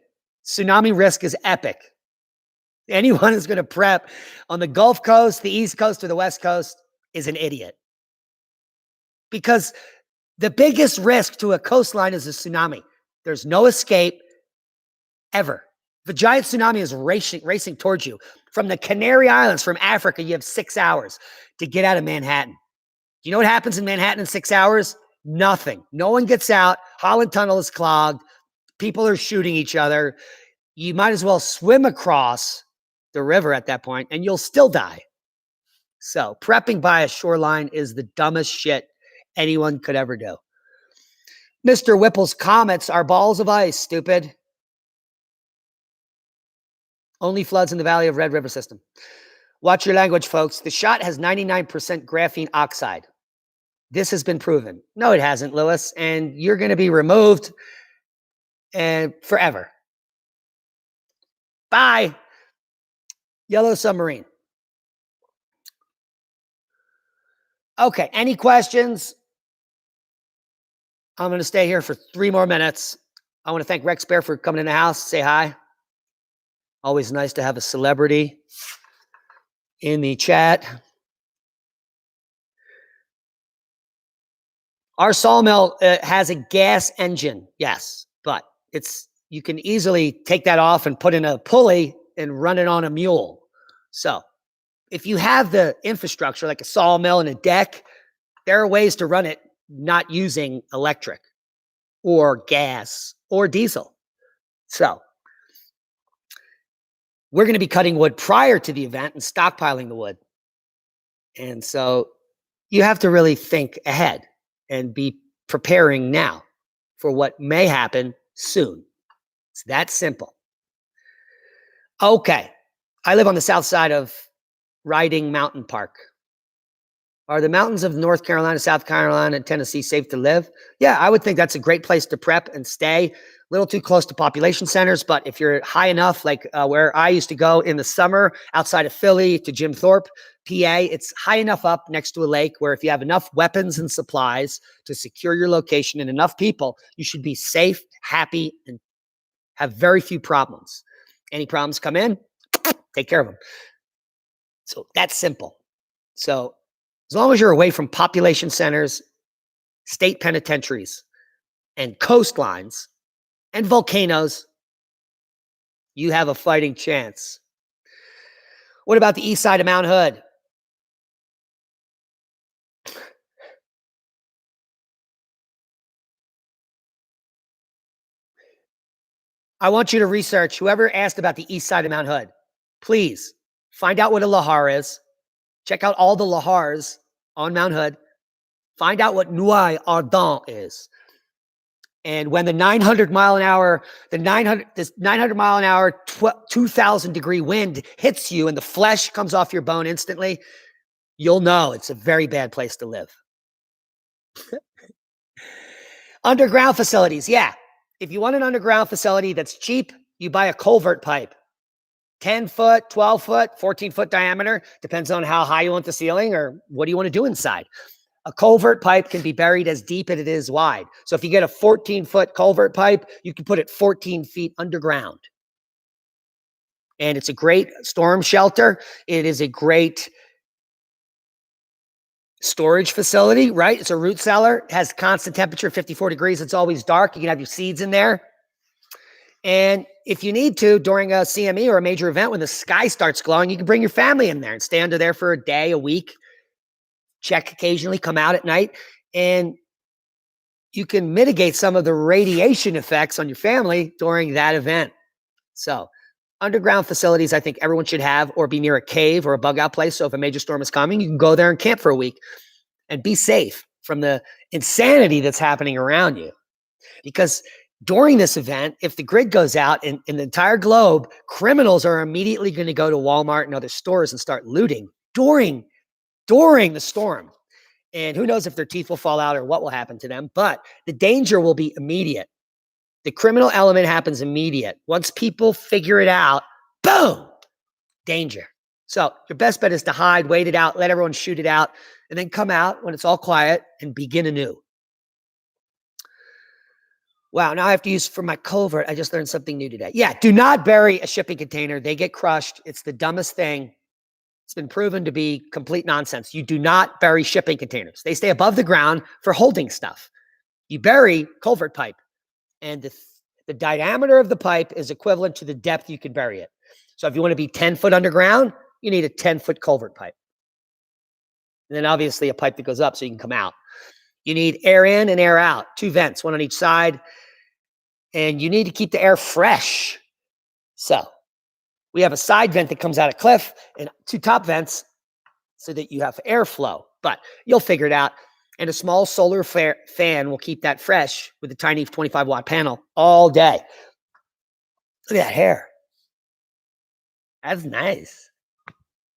Tsunami risk is epic. Anyone who's going to prep on the Gulf Coast, the East Coast, or the West Coast is an idiot. Because the biggest risk to a coastline is a tsunami. There's no escape ever. If a giant tsunami is racing towards you from the Canary Islands, from Africa, you have 6 hours to get out of Manhattan. Do you know what happens in Manhattan in 6 hours? Nothing. No one gets out. Holland Tunnel is clogged. People are shooting each other. You might as well swim across the river at that point and you'll still die. So prepping by a shoreline is the dumbest shit anyone could ever do. Mr. Whipple's comets are balls of ice, stupid. Only floods in the Valley of Red River system. Watch your language, folks. The shot has 99% graphene oxide. This has been proven. No, it hasn't, Lewis. And you're going to be removed and forever. Bye. Yellow submarine. Okay, any questions? I'm going to stay here for 3 more minutes. I want to thank Rex Bear for coming in the house. Say hi. Always nice to have a celebrity in the chat. Our sawmill has a gas engine, yes, but you can easily take that off and put in a pulley and run it on a mule. So if you have the infrastructure like a sawmill and a deck, there are ways to run it not using electric or gas or diesel. So we're going to be cutting wood prior to the event and stockpiling the wood. And so you have to really think ahead and be preparing now for what may happen soon. It's that simple. Okay. I live on the south side of Riding Mountain Park. Are the mountains of North Carolina, South Carolina, and Tennessee safe to live? Yeah, I would think that's a great place to prep and stay. A little too close to population centers, but if you're high enough, like where I used to go in the summer outside of Philly to Jim Thorpe, PA, it's high enough up next to a lake where if you have enough weapons and supplies to secure your location and enough people, you should be safe, happy, and have very few problems. Any problems come in, take care of them. So that's simple. So as long as you're away from population centers, state penitentiaries, and coastlines, and volcanoes, you have a fighting chance. What about the east side of Mount Hood? I want you to research, whoever asked about the east side of Mount Hood, please find out what a lahar is. Check out all the lahars on Mount Hood. Find out what Noy Ardent is. And when the 900 mile an hour, this 900 mile an hour, 2,000 degree wind hits you and the flesh comes off your bone instantly, you'll know it's a very bad place to live. Underground facilities. Yeah. If you want an underground facility that's cheap, you buy a culvert pipe. 10 foot, 12 foot, 14 foot diameter. Depends on how high you want the ceiling or what do you want to do inside. A culvert pipe can be buried as deep as it is wide. So if you get a 14-foot culvert pipe, you can put it 14 feet underground. And it's a great storm shelter. It is a great storage facility, right? It's a root cellar. It has constant temperature, 54 degrees. It's always dark. You can have your seeds in there. And if you need to, during a CME or a major event, when the sky starts glowing, you can bring your family in there and stay under there for a day, a week. Check occasionally, come out at night, and you can mitigate some of the radiation effects on your family during that event. So underground facilities, I think everyone should have, or be near a cave or a bug out place. So if a major storm is coming, you can go there and camp for a week and be safe from the insanity that's happening around you. Because during this event, if the grid goes out in the entire globe, criminals are immediately going to go to Walmart and other stores and start looting during the storm. And who knows if their teeth will fall out or what will happen to them, but the danger will be immediate. The criminal element happens immediate. Once people figure it out, boom, danger. So your best bet is to hide, wait it out, let everyone shoot it out, and then come out when it's all quiet and begin anew. Wow, now I have to use for my culvert. I just learned something new today. Yeah, do not bury a shipping container. They get crushed. It's the dumbest thing. It's been proven to be complete nonsense. You do not bury shipping containers. They stay above the ground for holding stuff. You bury culvert pipe, and the diameter of the pipe is equivalent to the depth you can bury it. So if you want to be 10 foot underground, you need a 10-foot culvert pipe. And then obviously a pipe that goes up so you can come out. You need air in and air out, 2 vents, 1 on each side. And you need to keep the air fresh. So we have a side vent that comes out of cliff and 2 top vents so that you have airflow, but you'll figure it out. And a small solar fan will keep that fresh with a tiny 25-watt panel all day. Look at that hair. That's nice.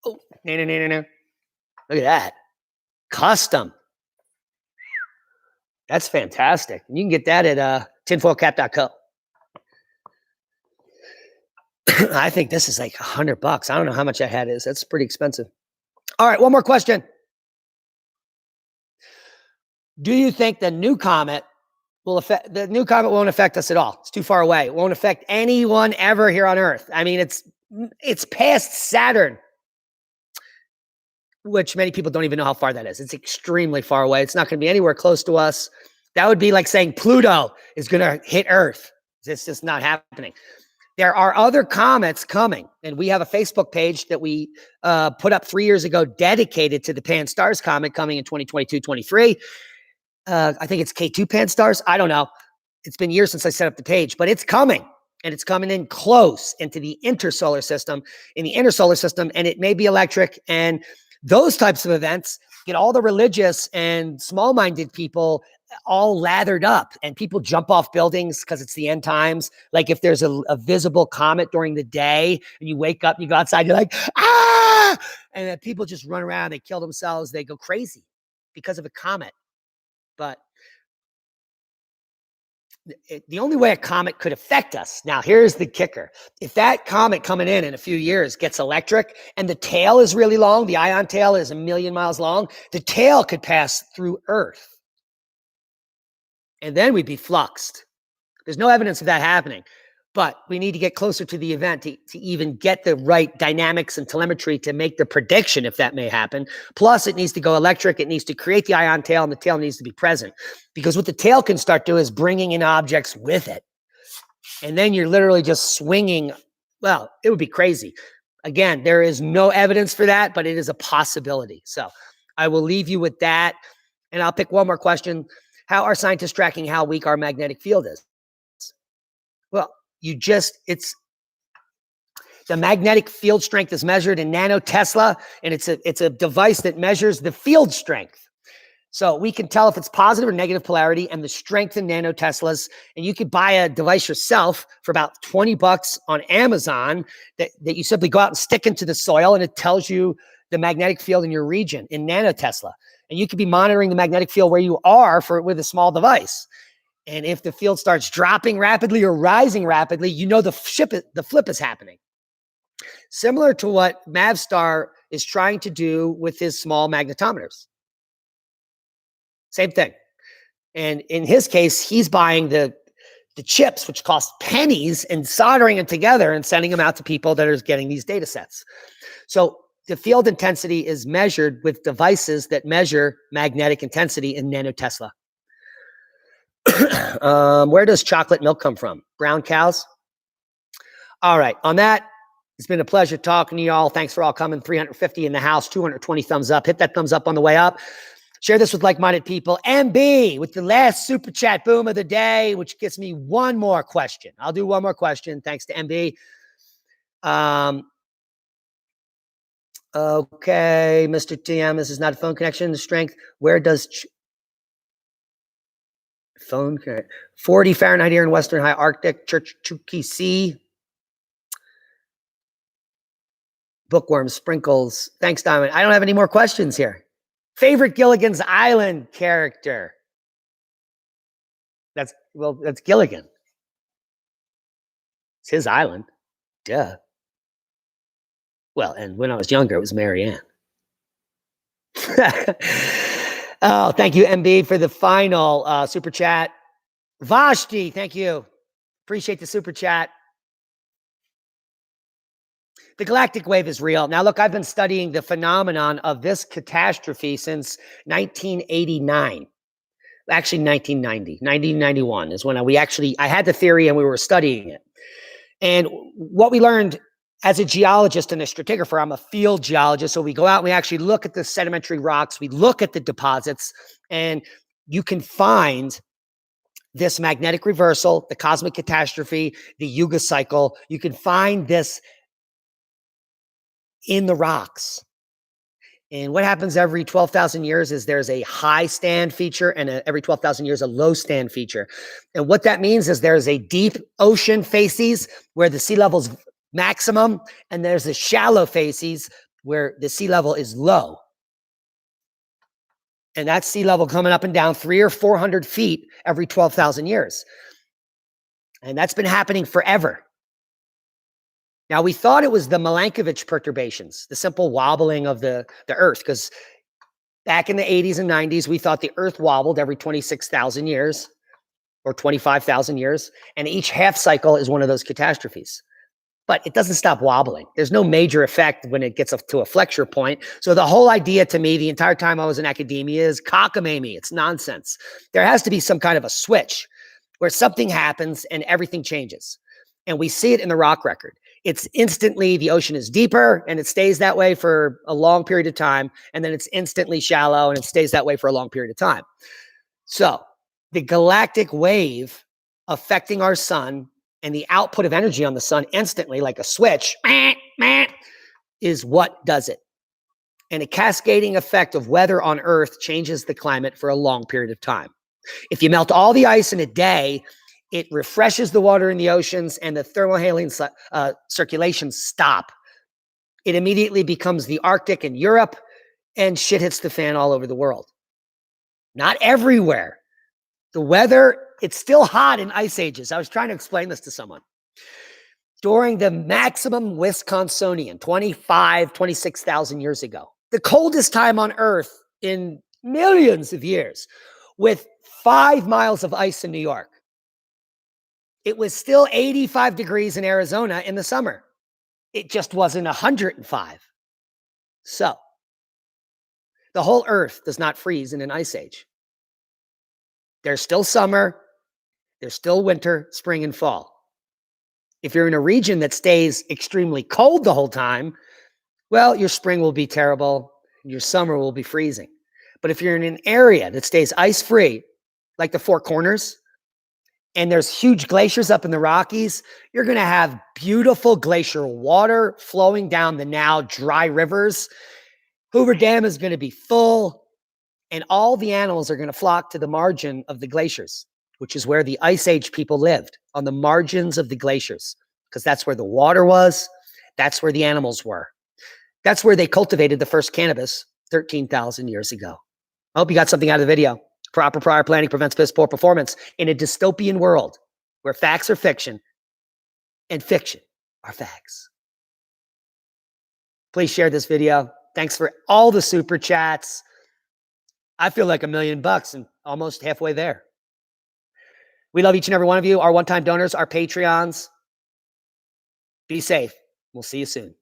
Oh, no. Look at that. Custom. That's fantastic. You can get that at tinfoilcap.co. I think this is like $100. I don't know how much that hat is. That's pretty expensive. All right, one more question. Do you think the new comet won't affect us at all? It's too far away. It won't affect anyone ever here on Earth. I mean, it's past Saturn, which many people don't even know how far that is. It's extremely far away. It's not going to be anywhere close to us. That would be like saying Pluto is going to hit Earth. It's just not happening. There are other comets coming, and we have a Facebook page that we put up 3 years ago dedicated to the Pan-STARRS comet coming in 2022-23. I think it's K2 Pan-STARRS. I don't know. It's been years since I set up the page, but it's coming, and it's coming in close into the intersolar system, and it may be electric. And those types of events get all the religious and small-minded people all lathered up, and people jump off buildings because it's the end times. Like if there's a visible comet during the day and you wake up, you go outside, you're like, ah! And then people just run around, they kill themselves, they go crazy because of a comet. But the only way a comet could affect us, now here's the kicker. If that comet coming in a few years gets electric and the tail is really long, the ion tail is 1 million miles long, the tail could pass through Earth. And then we'd be fluxed. There's no evidence of that happening. But we need to get closer to the event to even get the right dynamics and telemetry to make the prediction if that may happen. Plus, it needs to go electric. It needs to create the ion tail, and the tail needs to be present. Because what the tail can start doing is bringing in objects with it. And then you're literally just swinging. Well, it would be crazy. Again, there is no evidence for that, but it is a possibility. So I will leave you with that. And I'll pick one more question. How are scientists tracking how weak our magnetic field is? Well, it's the magnetic field strength is measured in nanotesla, and it's a device that measures the field strength. So we can tell if it's positive or negative polarity and the strength in nanoteslas. And you could buy a device yourself for about $20 on Amazon that you simply go out and stick into the soil, and it tells you the magnetic field in your region in nanotesla. And you could be monitoring the magnetic field where you are with a small device. And if the field starts dropping rapidly or rising rapidly, you know the flip is happening. Similar to what Mavstar is trying to do with his small magnetometers. Same thing. And in his case, he's buying the chips, which cost pennies, and soldering them together and sending them out to people that are getting these data sets. So the field intensity is measured with devices that measure magnetic intensity in nanotesla. Where does chocolate milk come from? Brown cows? All right. On that, it's been a pleasure talking to y'all. Thanks for all coming. 350 in the house, 220 thumbs up. Hit that thumbs up on the way up. Share this with like-minded people. MB with the last super chat boom of the day, which gets me one more question. I'll do one more question. Thanks to MB. Okay, Mr. TM, this is not a phone connection. The strength. Where does phone connect? 40 Fahrenheit here in Western High Arctic, Chuki Sea. Bookworm sprinkles. Thanks, Diamond. I don't have any more questions here. Favorite Gilligan's Island character? That's Gilligan. It's his island. Duh. Well, and when I was younger, it was Marianne. Oh, thank you, MB, for the final super chat. Vashti, thank you. Appreciate the super chat. The galactic wave is real. Now, look, I've been studying the phenomenon of this catastrophe since 1989. Actually, 1990, 1991 is when I had the theory and we were studying it. And what we learned as a geologist and a stratigrapher, I'm a field geologist. So we go out and we actually look at the sedimentary rocks. We look at the deposits, and you can find this magnetic reversal, the cosmic catastrophe, the Yuga cycle. You can find this in the rocks. And what happens every 12,000 years is there's a high stand feature, and every 12,000 years, a low stand feature. And what that means is there's a deep ocean facies where the sea level's maximum, and there's a shallow facies where the sea level is low. And that's sea level coming up and down 300 or 400 feet every 12,000 years. And that's been happening forever. Now, we thought it was the Milankovitch perturbations, the simple wobbling of the Earth, because back in the 80s and 90s, we thought the Earth wobbled every 26,000 years or 25,000 years, and each half cycle is one of those catastrophes. But it doesn't stop wobbling. There's no major effect when it gets up to a flexure point. So the whole idea to me, the entire time I was in academia, is cockamamie. It's nonsense. There has to be some kind of a switch where something happens and everything changes. And we see it in the rock record. It's instantly, the ocean is deeper and it stays that way for a long period of time. And then it's instantly shallow and it stays that way for a long period of time. So the galactic wave affecting our sun and the output of energy on the sun instantly, like a switch, is what does it. And a cascading effect of weather on Earth changes the climate for a long period of time. If you melt all the ice in a day, it refreshes the water in the oceans and the thermohaline circulations stop. It immediately becomes the Arctic in Europe, and shit hits the fan all over the world. Not everywhere. The weather, it's still hot in ice ages. I was trying to explain this to someone. During the maximum Wisconsinian, 26,000 years ago, the coldest time on Earth in millions of years, with 5 miles of ice in New York, it was still 85 degrees in Arizona in the summer. It just wasn't 105. So, the whole Earth does not freeze in an ice age. There's still summer, there's still winter, spring, and fall. If you're in a region that stays extremely cold the whole time, well, your spring will be terrible, your summer will be freezing. But if you're in an area that stays ice-free, like the Four Corners, and there's huge glaciers up in the Rockies, you're going to have beautiful glacier water flowing down the now dry rivers. Hoover Dam is going to be full, and all the animals are going to flock to the margin of the glaciers, which is where the Ice Age people lived, on the margins of the glaciers, because that's where the water was. That's where the animals were. That's where they cultivated the first cannabis 13,000 years ago. I hope you got something out of the video. Proper prior planning prevents piss poor performance in a dystopian world where facts are fiction and fiction are facts. Please share this video. Thanks for all the super chats. I feel like $1 million and almost halfway there. We love each and every one of you, our one-time donors, our Patreons. Be safe. We'll see you soon.